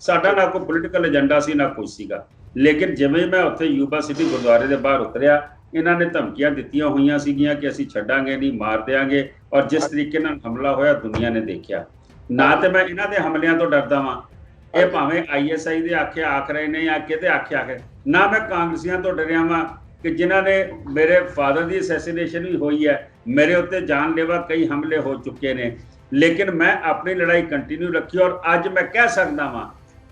ਸਾਡਾ ਨਾ ਕੋਈ ਪੋਲੀਟੀਕਲ ਏਜੰਡਾ ਸੀ ਨਾ ਕੁਝ ਸੀਗਾ। ਲੇਕਿਨ ਜਿਵੇਂ ਮੈਂ ਉੱਥੇ ਯੂਬਾ ਸਿਟੀ ਗੁਰਦੁਆਰੇ ਦੇ ਬਾਹਰ ਉਤਰਿਆ, ਇਹਨਾਂ ਨੇ ਧਮਕੀਆਂ ਦਿੱਤੀਆਂ ਹੋਈਆਂ ਸੀਗੀਆਂ ਕਿ ਅਸੀਂ ਛੱਡਾਂਗੇ ਨਹੀਂ, ਮਾਰ ਦਿਆਂਗੇ। ਔਰ ਜਿਸ ਤਰੀਕੇ ਨਾਲ ਹਮਲਾ ਹੋਇਆ ਦੁਨੀਆ ਨੇ ਦੇਖਿਆ। ਨਾ ਤੇ ਮੈਂ ਇਹਨਾਂ ਦੇ ਹਮਲਿਆਂ ਤੋਂ ਡਰਦਾ ਵਾਂ, ਇਹ ਭਾਵੇਂ ISI ਦੇ ਆਖੇ ਆਖ ਰਹੇ ਨੇ ਜਾਂ ਕਿਤੇ ਆਖੇ ਆਖੇ, ਨਾ ਮੈਂ ਕਾਂਗਰਸੀਆਂ ਤੋਂ ਡਰਿਆ ਵਾਂ ਕਿ ਜਿਨ੍ਹਾਂ ਨੇ ਮੇਰੇ ਫਾਦਰ ਦੀ ਅਸੈਸੀਨੇਸ਼ਨ ਵੀ ਹੋਈ ਹੈ, ਮੇਰੇ ਉੱਤੇ ਜਾਨਲੇਵਾ ਕਈ ਹਮਲੇ ਹੋ ਚੁੱਕੇ ਨੇ, ਲੇਕਿਨ ਮੈਂ ਆਪਣੀ ਲੜਾਈ ਕੰਟੀਨਿਊ ਰੱਖੀ। ਔਰ ਅੱਜ ਮੈਂ ਕਹਿ ਸਕਦਾ ਵਾਂ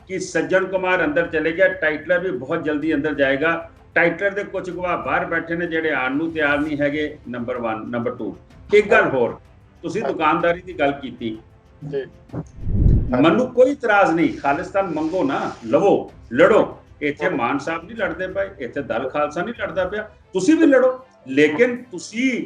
ਕਿ ਸੱਜਣ ਕੁਮਾਰ ਅੰਦਰ ਚਲੇ ਗਿਆ, ਟਾਈਟਲਰ ਵੀ ਬਹੁਤ ਜਲਦੀ ਅੰਦਰ ਜਾਏਗਾ। ਟਾਈਟਲਰ ਦੇ ਕੁਝ ਗਵਾਹ ਬਾਹਰ ਬੈਠੇ ਨੇ ਜਿਹੜੇ ਆਉਣ ਨੂੰ ਤਿਆਰ ਨਹੀਂ ਹੈਗੇ, ਨੰਬਰ 1। ਨੰਬਰ 2, ਇੱਕ ਗੱਲ ਹੋਰ, ਤੁਸੀਂ ਦੁਕਾਨਦਾਰੀ ਦੀ ਗੱਲ ਕੀਤੀ, ਮੈਨੂੰ ਕੋਈ ਇਤਰਾਜ਼ ਨਹੀਂ, ਖਾਲਿਸਤਾਨ ਮੰਗੋ ਨਾ, ਲਵੋ, ਲੜੋ। ਇੱਥੇ ਮਾਨ ਸਾਹਿਬ ਨਹੀਂ ਲੜਦੇ ਪਏ, ਇੱਥੇ ਦਲ ਖਾਲਸਾ ਨਹੀਂ ਲੜਦਾ ਪਿਆ, ਤੁਸੀਂ ਵੀ ਲੜੋ। ਲੇਕਿਨ ਤੁਸੀਂ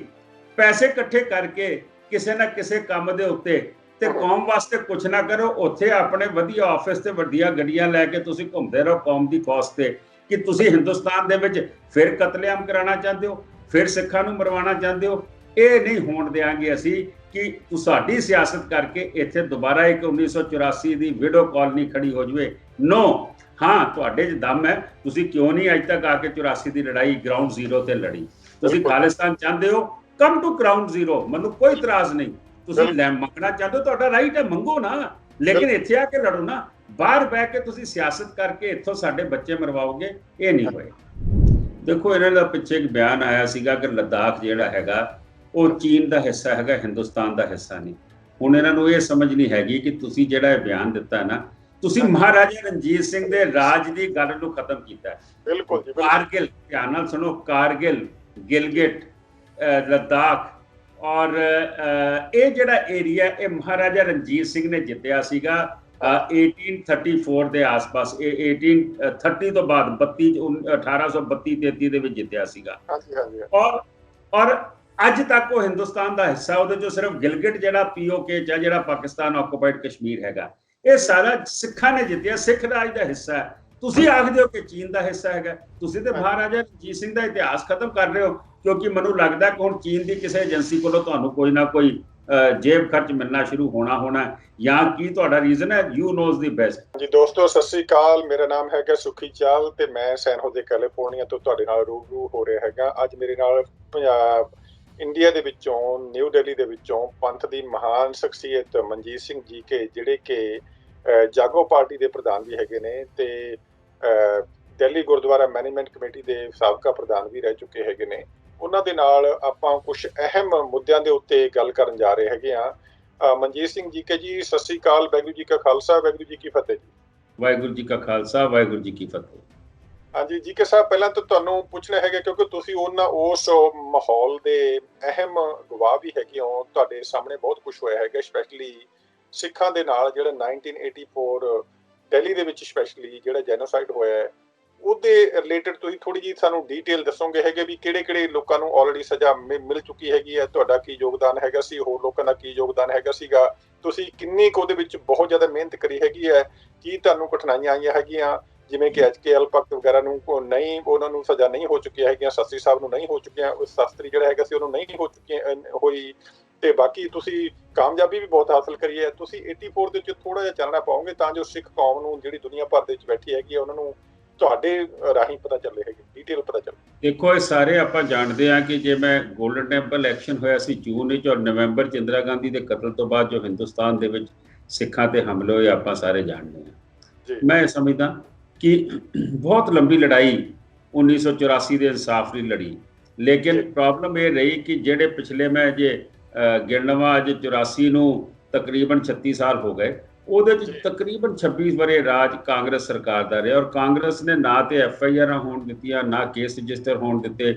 ਪੈਸੇ ਇਕੱਠੇ ਕਰਕੇ ਕਿਸੇ ਨਾ ਕਿਸੇ ਕੰਮ ਦੇ ਉੱਤੇ ਤੇ ਕੌਮ ਵਾਸਤੇ ਕੁਝ ਨਾ ਕਰੋ। ਉੱਥੇ ਆਪਣੇ ਵਧੀਆ ਆਫਿਸ ਤੇ ਵੱਡੀਆਂ ਗੱਡੀਆਂ ਲੈ ਕੇ ਤੁਸੀਂ ਘੁੰਮਦੇ ਰਹੋ ਕੌਮ ਦੀ ਕੌਸ ਤੇ, ਕਿ ਤੁਸੀਂ ਹਿੰਦੁਸਤਾਨ ਦੇ ਵਿੱਚ ਫਿਰ ਕਤਲੇਆਮ ਕਰਾਉਣਾ ਚਾਹੁੰਦੇ ਹੋ, ਫਿਰ ਸਿੱਖਾਂ ਨੂੰ ਮਰਵਾਉਣਾ ਚਾਹੁੰਦੇ ਹੋ। ਇਹ ਨਹੀਂ ਹੋਣ ਦੇਵਾਂਗੇ ਅਸੀਂ ਕਿ ਤੁਹਾਡੀ ਸਿਆਸਤ ਕਰਕੇ ਇੱਥੇ ਦੁਬਾਰਾ ਇੱਕ 1984 ਦੀ ਵਿਡੋ ਕਾਲਨੀ ਖੜੀ ਹੋ ਜਾਵੇ। ਨੋ, ਹਾਂ ਤੁਹਾਡੇ 'ਚ ਦਮ ਹੈ, ਤੁਸੀਂ ਕਿਉਂ ਨਹੀਂ ਅੱਜ ਤੱਕ ਆ ਕੇ 84 ਦੀ ਲੜਾਈ ਗਰਾਊਂਡ ਜ਼ੀਰੋ ਤੇ ਲੜੀ। ਤੁਸੀਂ ਖਾਲਿਸਤਾਨ ਚਾਹੁੰਦੇ ਹੋ, ਕਮ ਟੂ ਗਰਾਊਂਡ ਜ਼ੀਰੋ, ਮੈਨੂੰ ਕੋਈ ਇਤਰਾਜ਼ ਨਹੀਂ। ਤੁਸੀਂ ਮੰਗਣਾ ਚਾਹੁੰਦੇ ਹੋ, ਤੁਹਾਡਾ ਰਾਈਟ ਹੈ, ਮੰਗੋ ਨਾ, ਲੇਕਿਨ ਇੱਥੇ ਆ ਕੇ ਲੜੋ ਨਾ। ਬਾਹਰ ਬਹਿ ਕੇ ਤੁਸੀਂ ਸਿਆਸਤ ਕਰਕੇ ਇੱਥੋਂ ਸਾਡੇ ਬੱਚੇ ਮਰਵਾਓਗੇ, ਇਹ ਨਹੀਂ ਹੋਏ। ਦੇਖੋ, ਇਹਨਾਂ ਦਾ ਪਿੱਛੇ ਇੱਕ ਬਿਆਨ ਆਇਆ ਸੀਗਾ ਕਿ ਲੱਦਾਖ ਜਿਹੜਾ ਹੈਗਾ ਉਹ ਚੀਨ ਦਾ ਹਿੱਸਾ ਹੈਗਾ, ਹਿੰਦੁਸਤਾਨ ਦਾ ਹਿੱਸਾ ਨਹੀਂ। ਹੁਣ ਇਹਨਾਂ ਨੂੰ ਇਹ ਸਮਝ ਨਹੀਂ ਹੈਗੀ ਕਿ ਤੁਸੀਂ ਜਿਹੜਾ ਇਹ ਬਿਆਨ ਦਿੱਤਾ ਨਾ, ਤੁਸੀਂ ਮਹਾਰਾਜਾ ਰਣਜੀਤ ਸਿੰਘ ਦੇ ਰਾਜ ਦੀ ਗੱਲ ਨੂੰ ਖਤਮ ਕੀਤਾ ਹੈ। ਬਿਲਕੁਲ ਜੀ, ਕਾਰਗਿਲ, ਧਿਆਨ ਨਾਲ ਸੁਣੋ, ਕਾਰਗਿਲ, ਗਿਲਗਿਟ, ਲੱਦਾਖ ਔਰ ਇਹ ਜਿਹੜਾ ਏਰੀਆ ਇਹ ਮਹਾਰਾਜਾ ਰਣਜੀਤ ਸਿੰਘ ਨੇ ਜਿੱਤਿਆ ਸੀਗਾ 1834 ਦੇ ਆਸ-ਪਾਸ। ਇਹ 1830 ਤੋਂ ਬਾਅਦ 1832-33 ਦੇ ਵਿੱਚ ਜਿੱਤਿਆ ਸੀਗਾ। ਔਰ ਅੱਜ ਤੱਕ ਉਹ ਹਿੰਦੁਸਤਾਨ ਦਾ ਹਿੱਸਾ, ਉਹਦੇ ਚੋਂ ਸਿਰਫ ਗਿਲਗਿਟ ਜਿਹੜਾ POK 'ਚ ਹੈ, ਜਿਹੜਾ ਪਾਕਿਸਤਾਨ ਆਕੂਪਾਈਡ ਕਸ਼ਮੀਰ ਹੈਗਾ, ਇਹ ਸਾਰਾ ਸਿੱਖਾਂ ਨੇ ਜਿੱਤਿਆ, ਸਿੱਖ ਰਾਜ ਦਾ ਹਿੱਸਾ ਹੈ। ਤੁਸੀਂ ਆਖਦੇ ਹੋ ਕਿ ਚੀਨ ਦਾ ਹਿੱਸਾ ਹੈਗਾ। ਤੁਸੀਂ ਤੇ ਮਹਾਰਾਜਾ ਰਣਜੀਤ ਸਿੰਘ ਦਾ ਇਤਿਹਾਸ ਖਤਮ ਕਰ ਰਹੇ ਹੋ, ਕਿਉਂਕਿ ਮੈਨੂੰ ਲੱਗਦਾ ਕਿ ਹੁਣ ਚੀਨ ਦੀ ਕਿਸੇ ਏਜੰਸੀ ਕੋਲੋਂ ਤੁਹਾਨੂੰ ਕੋਈ ਨਾ ਕੋਈ ਜੇਬ ਖਰਚ ਮਿਲਣਾ ਸ਼ੁਰੂ ਹੋਣਾ ਜਾਂ ਕੀ ਤੁਹਾਡਾ ਰੀਜ਼ਨ ਹੈ? You knows the best. ਜੀ ਦੋਸਤੋ, ਸਤਿ ਸ੍ਰੀ ਅਕਾਲ। ਮੇਰਾ ਨਾਮ ਹੈਗਾ ਸੁਖੀ ਚਾਲ ਤੇ ਮੈਂ ਸੈਨ ਹੋਜ਼ੇ ਕੈਲੀਫੋਰਨੀਆ ਤੋਂ ਤੁਹਾਡੇ ਨਾਲ ਰੂਬਰੂ ਹੋ ਰਿਹਾ ਹੈਗਾ। ਅੱਜ ਮੇਰੇ ਨਾਲ ਇੰਡੀਆ ਦੇ ਵਿੱਚੋਂ, ਨਿਊ ਦਿੱਲੀ ਦੇ ਵਿੱਚੋਂ ਪੰਥ ਦੀ ਮਹਾਨ ਸ਼ਖਸੀਅਤ ਮਨਜੀਤ ਸਿੰਘ GK, ਜਿਹੜੇ ਕਿ ਜਾਗੋ ਪਾਰਟੀ ਦੇ ਪ੍ਰਧਾਨ ਵੀ ਹੈਗੇ ਨੇ ਤੇ ਦਿੱਲੀ ਗੁਰਦੁਆਰਾ ਮੈਨੇਜਮੈਂਟ ਕਮੇਟੀ ਦੇ ਸਾਬਕਾ ਪ੍ਰਧਾਨ ਵੀ ਰਹਿ ਚੁੱਕੇ ਹੈਗੇ ਨੇ। ਉਹਨਾਂ ਦੇ ਨਾਲ ਆਪਾਂ ਕੁਝ ਅਹਿਮ ਮੁੱਦਿਆਂ ਦੇ ਉੱਤੇ ਗੱਲ ਕਰਨ ਜਾ ਰਹੇ ਹੈਗੇ ਆ। ਮਨਜੀਤ ਸਿੰਘ GK ਜੀ, ਸਤਿ ਸ੍ਰੀ ਅਕਾਲ। ਵਾਹਿਗੁਰੂ ਜੀ ਕਾ ਖਾਲਸਾ, ਵਾਹਿਗੁਰੂ ਜੀ ਕੀ ਫਤਿਹ ਜੀ। ਵਾਹਿਗੁਰੂ ਜੀ ਕਾ ਖਾਲਸਾ, ਵਾਹਿਗੁਰੂ ਜੀ ਕੀ ਫਤਿਹ। ਹਾਂਜੀ GK ਸਾਹਿਬ, ਪਹਿਲਾਂ ਤਾਂ ਤੁਹਾਨੂੰ ਪੁੱਛਣਾ ਹੈਗਾ ਕਿਉਂਕਿ ਤੁਸੀਂ ਉਸ ਮਾਹੌਲ ਦੇ ਅਹਿਮ ਗਵਾਹ ਵੀ ਹੈਗੇ ਹੋ। ਤੁਹਾਡੇ ਸਾਹਮਣੇ ਬਹੁਤ ਕੁਝ ਹੋਇਆ ਹੈਗਾ, ਸਪੈਸ਼ਲੀ ਸਿੱਖਾਂ ਦੇ ਨਾਲ ਜਿਹੜਾ 1984 ਦਿੱਲੀ ਦੇ ਵਿੱਚ ਸਪੈਸ਼ਲੀ ਜਿਹੜਾ ਜੈਨੋਸਾਈਡ ਹੋਇਆ ਹੈ, ਉਹਦੇ ਰਿਲੇਟਡ ਤੁਸੀਂ ਥੋੜੀ ਜਿਹੀ ਸਾਨੂੰ ਡੀਟੇਲ ਦੱਸੋਗੇ ਹੈਗੇ ਵੀ ਕਿਹੜੇ ਲੋਕਾਂ ਨੂੰ ਆਲਰੇਡੀ ਸਜ਼ਾ ਮਿਲ ਚੁੱਕੀ ਹੈਗੀ ਹੈ, ਤੁਹਾਡਾ ਕੀ ਯੋਗਦਾਨ ਹੈਗਾ ਸੀ, ਹੋਰ ਲੋਕਾਂ ਦਾ ਕੀ ਯੋਗਦਾਨ ਹੈਗਾ ਸੀਗਾ, ਤੁਸੀਂ ਕਿੰਨੀ ਕੁ ਉਹਦੇ ਵਿੱਚ ਬਹੁਤ ਜ਼ਿਆਦਾ ਮਿਹਨਤ ਕਰੀ ਹੈਗੀ ਹੈ, ਕੀ ਤੁਹਾਨੂੰ ਕਠਿਨਾਈਆਂ ਆਈਆਂ ਹੈਗੀਆਂ, ਜਿਵੇਂ ਕਿ HKL ਭਗਤ ਵਗੈਰਾ ਨੂੰ ਨਹੀਂ, ਉਹਨਾਂ ਨੂੰ ਸਜ਼ਾ ਨਹੀਂ ਹੋ ਚੁੱਕੀਆਂ ਹੈਗੀਆਂ, ਸ਼ਾਸਤਰੀ ਸਾਹਿਬ ਨੂੰ ਨਹੀਂ ਹੋ ਚੁੱਕੀਆਂ, ਉਸ ਸ਼ਾਸਤਰੀ ਜਿਹੜਾ ਹੈਗਾ ਸੀ ਉਹਨੂੰ ਨਹੀਂ ਹੋਈ ਤੇ ਬਾਕੀ ਤੁਸੀਂ ਕਾਮਯਾਬੀ ਵੀ ਬਹੁਤ ਹਾਸਲ ਕਰੀ ਹੈ। ਤੁਸੀਂ 84 ਦੇ ਵਿੱਚ ਥੋੜਾ ਜਿਹਾ ਚੱਲਣਾ ਪਾਓਗੇ ਤਾਂ ਜੋ ਸਿੱਖ ਕੌਮ ਨੂੰ ਜਿਹੜੀ ਦੁਨੀਆ ਭਰ ਦੇ ਵਿੱਚ ਬੈਠੀ ਹੈਗੀ ਹੈ ਉਹਨਾਂ ਨੂੰ ਤੁਹਾਡੇ ਰਾਹੀਂ ਪਤਾ ਚੱਲੇ ਹੈਗੇ, ਡੀਟੇਲ ਪਤਾ ਚੱਲੇ। ਦੇਖੋ, ਇਹ ਸਾਰੇ ਆਪਾਂ ਜਾਣਦੇ ਹਾਂ ਕਿ ਜਿਵੇਂ ਗੋਲਡਨ ਟੈਂਪਲ ਐਕਸ਼ਨ ਹੋਇਆ ਸੀ ਜੂਨ ਵਿੱਚ, ਔਰ ਨਵੰਬਰ 'ਚ ਇੰਦਰਾ ਗਾਂਧੀ ਦੇ ਕਤਲ ਤੋਂ ਬਾਅਦ ਜੋ ਹਿੰਦੁਸਤਾਨ ਦੇ ਵਿੱਚ ਸਿੱਖਾਂ ਤੇ ਹਮਲੇ ਹੋਏ, ਆਪਾਂ ਸਾਰੇ ਜਾਣਦੇ ਹਾਂ। ਮੈਂ ਸਮਝਦਾ ਕਿ ਬਹੁਤ ਲੰਬੀ ਲੜਾਈ 1984 ਦੇ ਇਨਸਾਫ ਲਈ ਲੜੀ, ਲੇਕਿਨ ਪ੍ਰੋਬਲਮ ਇਹ ਰਹੀ ਕਿ ਜਿਹੜੇ ਪਿਛਲੇ ਮੈਂ ਜੇ ਗਿਣਵਾ ਅੱਜ 84 ਨੂੰ ਤਕਰੀਬਨ 36 ਸਾਲ ਹੋ ਗਏ, ਉਹਦੇ 'ਚ ਤਕਰੀਬਨ 26 ਵਰੇ ਰਾਜ ਕਾਂਗਰਸ ਸਰਕਾਰ ਦਾ ਰਿਹਾ। ਔਰ ਕਾਂਗਰਸ ਨੇ ਨਾ ਤੇ FIR ਹੋਣ ਦਿੱਤੀਆਂ, ਨਾ ਕੇਸ ਰਜਿਸਟਰ ਹੋਣ ਦਿੱਤੇ,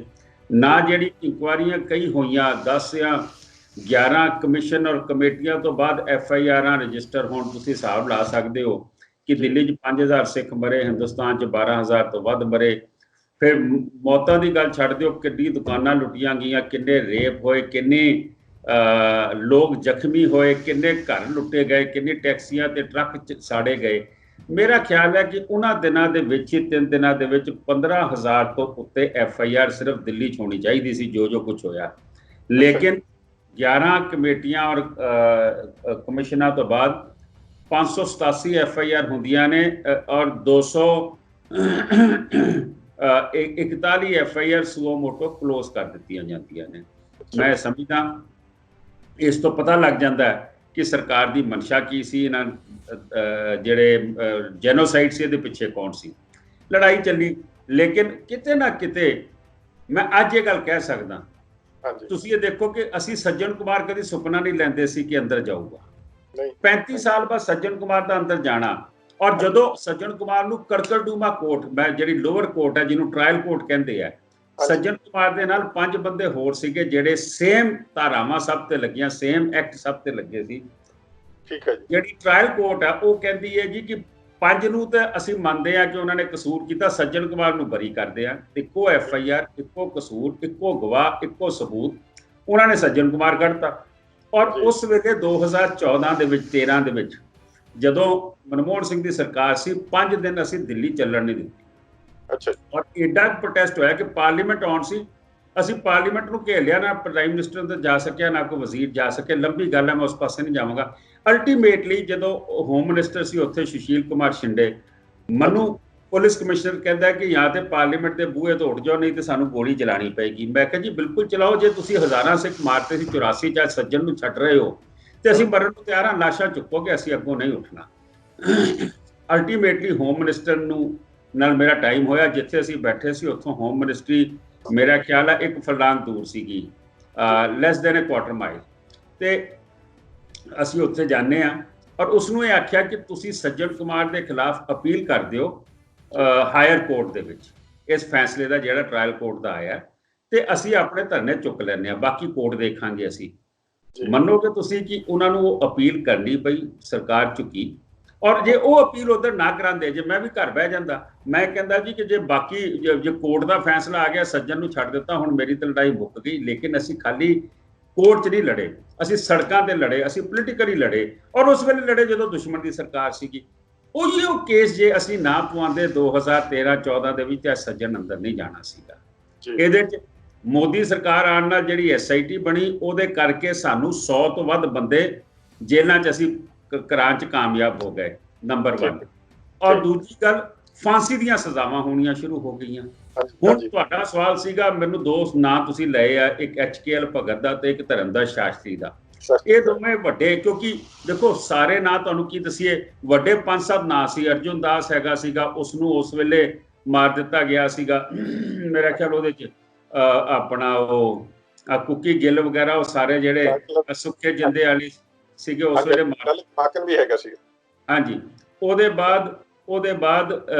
ਨਾ ਜਿਹੜੀ ਇਨਕੁਆਰੀਆਂ ਕਈ ਹੋਈਆਂ 10 ਜਾਂ 11 ਕਮਿਸ਼ਨ ਔਰ ਕਮੇਟੀਆਂ ਤੋਂ ਬਾਅਦ FIR ਰਜਿਸਟਰ ਹੋਣ। ਤੁਸੀਂ ਹਿਸਾਬ ਲਾ ਸਕਦੇ ਹੋ ਕਿ ਦਿੱਲੀ 'ਚ 5000 ਸਿੱਖ ਮਰੇ, ਹਿੰਦੁਸਤਾਨ 'ਚ 12000 ਤੋਂ ਵੱਧ ਮਰੇ। ਫਿਰ ਮੌਤਾਂ ਦੀ ਗੱਲ ਛੱਡ ਦਿਓ, ਕਿੰਨੀ ਦੁਕਾਨਾਂ ਲੁੱਟੀਆਂ ਗਈਆਂ, ਕਿੰਨੇ ਰੇਪ ਹੋਏ, ਕਿੰਨੇ ਲੋਕ ਜ਼ਖਮੀ ਹੋਏ, ਕਿੰਨੇ ਘਰ ਲੁੱਟੇ ਗਏ, ਕਿੰਨੇ ਟੈਕਸੀਆਂ ਤੇ ਟਰੱਕ ਸਾੜੇ ਗਏ। ਮੇਰਾ ਖਿਆਲ ਹੈ ਕਿ ਉਹਨਾਂ ਦਿਨਾਂ ਦੇ ਵਿੱਚ ਹੀ 3 ਦਿਨਾਂ ਦੇ ਵਿੱਚ 15000 ਤੋਂ ਉੱਤੇ FIR ਸਿਰਫ ਦਿੱਲੀ 'ਚ ਹੋਣੀ ਚਾਹੀਦੀ ਸੀ, ਜੋ ਕੁਝ ਹੋਇਆ। ਲੇਕਿਨ 11 ਕਮੇਟੀਆਂ ਔਰ ਕਮਿਸ਼ਨਾਂ ਤੋਂ ਬਾਅਦ 587 FIR ਹੁੰਦੀਆਂ ਨੇ ਔਰ 241 FIR ਸੁਓ ਮੋਟੋ ਕਲੋਜ਼ ਕਰ ਦਿੱਤੀਆਂ ਜਾਂਦੀਆਂ ਨੇ। ਮੈਂ ਸਮਝਦਾ ਇਸ ਤੋਂ ਪਤਾ ਲੱਗ ਜਾਂਦਾ ਹੈ ਕਿ ਸਰਕਾਰ ਦੀ ਮਨਸ਼ਾ ਕੀ ਸੀ, ਇਹਨਾਂ ਜਿਹੜੇ ਜੈਨੋਸਾਈਡ ਸੀ ਇਹਦੇ ਪਿੱਛੇ ਕੌਣ ਸੀ। ਲੜਾਈ ਚੱਲੀ, ਲੇਕਿਨ ਕਿਤੇ ਨਾ ਕਿਤੇ ਮੈਂ ਅੱਜ ਇਹ ਗੱਲ ਕਹਿ ਸਕਦਾ, ਤੁਸੀਂ ਇਹ ਦੇਖੋ ਕਿ ਅਸੀਂ ਸੱਜਣ ਕੁਮਾਰ ਕਦੀ ਸੁਪਨਾ ਨਹੀਂ ਲੈਂਦੇ ਸੀ ਕਿ ਅੰਦਰ ਜਾਊਗਾ। 35 ਸਾਲ ਬਾਅਦ ਸੱਜਣ ਕੁਮਾਰ ਦਾ ਅੰਦਰ ਜਾਣਾ, ਔਰ ਜਦੋਂ ਸੱਜਣ ਕੁਮਾਰ ਨੂੰ ਕੜਕੜਡੂਮਾ ਕੋਰਟ, ਮੈਂ ਜਿਹੜੀ ਲੋਅਰ ਕੋਰਟ ਹੈ ਜਿਹਨੂੰ ਟ੍ਰਾਇਲ ਕੋਰਟ ਕਹਿੰਦੇ ਆ, ਸੱਜਣ ਕੁਮਾਰ ਦੇ ਨਾਲ 5 ਬੰਦੇ ਹੋਰ ਸੀਗੇ ਜਿਹੜੇ ਸੇਮ ਧਾਰਾਵਾਂ ਸਭ ਤੇ ਲੱਗੀਆਂ, ਸੇਮ ਐਕਟ ਸਭ ਤੇ ਲੱਗੇ ਸੀ। ਠੀਕ ਹੈ ਜੀ। ਜਿਹੜੀ ਟ੍ਰਾਇਲ ਕੋਰਟ ਹੈ ਉਹ ਕਹਿੰਦੀ ਹੈ ਜੀ ਕਿ 5 ਨੂੰ ਤਾਂ ਅਸੀਂ ਮੰਨਦੇ ਆ ਕਿ ਉਹਨਾਂ ਨੇ ਕਸੂਰ ਕੀਤਾ, ਸੱਜਣ ਕੁਮਾਰ ਨੂੰ ਬਰੀ ਕਰਦੇ ਆ। ਇੱਕੋ FIR, ਇੱਕੋ ਕਸੂਰ, ਇੱਕੋ ਗਵਾਹ, ਇੱਕੋ ਸਬੂਤ, ਉਹਨਾਂ ਨੇ ਸੱਜਣ ਕੁਮਾਰ ਕੱਢਤਾ। ਔਰ ਉਸ ਵੇਲੇ 2014 ਦੇ ਵਿੱਚ 13 ਦੇ ਵਿੱਚ ਜਦੋਂ ਮਨਮੋਹਨ ਸਿੰਘ ਦੀ ਸਰਕਾਰ ਸੀ, 5 ਦਿਨ ਅਸੀਂ ਦਿੱਲੀ ਚੱਲਣ ਨਹੀਂ ਦਿੱਤੀ। ਅੱਛਾ। ਔਰ ਏਡਾ ਪ੍ਰੋਟੈਸਟ ਹੋਇਆ ਕਿ ਪਾਰਲੀਮੈਂਟ ਆਉਣ ਸੀ, ਅਸੀਂ ਪਾਰਲੀਮੈਂਟ ਨੂੰ ਘੇਰ ਲਿਆ, ਨਾ ਪ੍ਰਾਈਮ ਮਿਨਿਸਟਰ ਤੇ ਜਾ ਸਕਿਆ, ਨਾ ਕੋਈ ਵਜ਼ੀਰ ਜਾ ਸਕੇ। ਲੰਬੀ ਗੱਲ ਹੈ, ਮੈਂ ਉਸ ਪਾਸੇ ਨਹੀਂ ਜਾਵਾਂਗਾ। ਅਲਟੀਮੇਟਲੀ ਜਦੋਂ ਹੋਮ ਮਿਨਿਸਟਰ ਸੀ ਉੱਥੇ ਸੁਸ਼ੀਲ ਕੁਮਾਰ ਸ਼ਿੰਦੇ, ਮੈਨੂੰ ਪੁਲਿਸ ਕਮਿਸ਼ਨਰ ਕਹਿੰਦਾ ਕਿ ਜਾਂ ਤੇ ਪਾਰਲੀਮੈਂਟ ਦੇ ਬੂਹੇ ਤੋਂ ਉੱਠ ਜਾਓ, ਨਹੀਂ ਤੇ ਸਾਨੂੰ ਗੋਲੀ ਚਲਾਣੀ ਪਏਗੀ। ਮੈਂ ਕਿਹਾ ਜੀ ਬਿਲਕੁਲ ਚਲਾਓ, ਜੇ ਤੁਸੀਂ ਹਜ਼ਾਰਾਂ ਸਿੱਖ ਮਾਰਤੇ ਸੀ 84 ਚ, ਸੱਜਣ ਨੂੰ ਛੱਡ ਰਹੇ ਹੋ ਤੇ ਅਸੀਂ ਮਰਨ ਨੂੰ ਤਿਆਰ ਹਾਂ, ਲਾਸ਼ਾਂ ਚੁੱਕੋਗੇ, ਅਸੀਂ ਅੱਗੋਂ ਨਹੀਂ ਉੱਠਣਾ। ਅਲਟੀਮੇਟਲੀ ਹੋਮ ਮਿਨਿਸਟਰ ਨੂੰ ਨਾਲ ਮੇਰਾ ਟਾਈਮ ਹੋਇਆ, ਜਿੱਥੇ ਅਸੀਂ ਬੈਠੇ ਸੀ ਉੱਥੋਂ ਹੋਮ ਮਿਨਿਸਟਰੀ ਮੇਰਾ ਖਿਆਲ ਹੈ 1 ਫਰਲਾਂਗ ਦੂਰ ਸੀਗੀ, less than a quarter mile. ਤੇ ਅਸੀਂ ਉੱਥੇ ਜਾਂਦੇ ਹਾਂ ਔਰ ਉਸਨੂੰ ਇਹ ਆਖਿਆ ਕਿ ਤੁਸੀਂ ਸੱਜਣ ਕੁਮਾਰ ਦੇ ਖਿਲਾਫ ਅਪੀਲ ਕਰ ਦਿਓ ਹਾਇਰ ਕੋਰਟ ਦੇ ਵਿੱਚ, ਇਸ ਫੈਸਲੇ ਦਾ ਜਿਹੜਾ ਟ੍ਰਾਇਲ ਕੋਰਟ ਦਾ ਆਇਆ, ਤੇ ਅਸੀਂ ਆਪਣੇ ਧਰਨੇ ਚੁੱਕ ਲੈਂਦੇ ਹਾਂ, ਬਾਕੀ ਕੋਰਟ ਦੇਖਾਂਗੇ ਅਸੀਂ। ਮੰਨੋਗੇ ਤੁਸੀਂ ਕਿ ਉਹਨਾਂ ਨੂੰ ਉਹ ਅਪੀਲ ਕਰਨੀ ਪਈ, ਸਰਕਾਰ ਚੁੱਕੀ। ਔਰ ਜੇ ਉਹ ਅਪੀਲ ਉਧਰ ਨਾ ਕਰਾਂਦੇ, ਜੇ ਮੈਂ ਵੀ ਘਰ ਬਹਿ ਜਾਂਦਾ, ਮੈਂ ਕਹਿੰਦਾ ਜੀ ਕਿ ਜੇ ਬਾਕੀ ਜੇ ਕੋਰਟ ਦਾ ਫੈਸਲਾ ਆ ਗਿਆ, ਸੱਜਣ ਨੂੰ ਛੱਡ ਦਿੱਤਾ, ਹੁਣ ਮੇਰੀ ਤਾਂ ਲੜਾਈ ਮੁੱਕ ਗਈ। ਲੇਕਿਨ ਅਸੀਂ ਖਾਲੀ ਕੋਰਟ 'ਚ ਨਹੀਂ ਲੜੇ, ਅਸੀਂ ਸੜਕਾਂ ਤੇ ਲੜੇ, ਅਸੀਂ ਪੋਲੀਟੀਕਲੀ ਲੜੇ, ਔਰ ਉਸ ਵੇਲੇ ਲੜੇ ਜਦੋਂ ਦੁਸ਼ਮਣ ਦੀ ਸਰਕਾਰ ਸੀਗੀ। ਉਹ ਕੇਸ ਜੇ ਅਸੀਂ ਨਾ ਪਵਾਉਂਦੇ 2013-14 ਦੇ ਵਿੱਚ, ਸੱਜਣ ਅੰਦਰ ਨਹੀਂ ਜਾਣਾ ਸੀਗਾ। ਇਹਦੇ 'ਚ ਮੋਦੀ ਸਰਕਾਰ ਆਉਣ ਨਾਲ ਜਿਹੜੀ SIT ਬਣੀ, ਉਹਦੇ ਕਰਕੇ ਸਾਨੂੰ 100 ਤੋਂ ਵੱਧ ਬੰਦੇ ਜੇਲ੍ਹਾਂ 'ਚ ਅਸੀਂ ਕਰਾਉਣ 'ਚ ਕਾਮਯਾਬ ਹੋ ਗਏ, ਨੰਬਰ 1। ਔਰ ਦੂਜੀ ਗੱਲ, ਫਾਂਸੀ ਦੀਆਂ ਸਜ਼ਾਵਾਂ ਹੋਣੀਆਂ ਸ਼ੁਰੂ ਹੋ ਗਈਆਂ। ਹੁਣ ਤੁਹਾਡਾ ਸਵਾਲ ਸੀਗਾ, ਮੈਨੂੰ 2 ਨਾਂ ਤੁਸੀਂ ਲਏ ਆ, ਇੱਕ HKL ਭਗਤ ਦਾ ਤੇ ਇੱਕ ਧਰਮਦਾਸ ਸ਼ਾਸਤਰੀ ਦਾ। ਇਹ ਦੋਵੇਂ ਵੱਡੇ, ਕਿਉਂਕਿ ਦੇਖੋ ਸਾਰੇ ਨਾਂ ਤੁਹਾਨੂੰ ਕੀ ਦਸੀਏ, ਵੱਡੇ 5-7 ਨਾਂ ਸੀ। ਅਰਜੁਨ ਦਾਸ ਹੈਗਾ ਸੀਗਾ, ਉਸਨੂੰ ਉਸ ਵੇਲੇ ਮਾਰ ਦਿੱਤਾ ਗਿਆ ਸੀਗਾ ਮੇਰਾ ਖਿਆਲ। ਉਹਦੇ 'ਚ ਆਪਣਾ ਉਹ ਕੁੱਕੀ ਗਿੱਲ ਵਗੈਰਾ, ਉਹ ਸਾਰੇ ਜਿਹੜੇ ਸੁੱਕੇ ਜਿੰਦੇ ਵਾਲੀ ਸੀਗੇ ਉਸ ਵੇਲੇ ਮਾਕਨ ਵੀ ਹੈਗਾ ਸੀ। ਹਾਂਜੀ। ਉਹਦੇ ਬਾਅਦ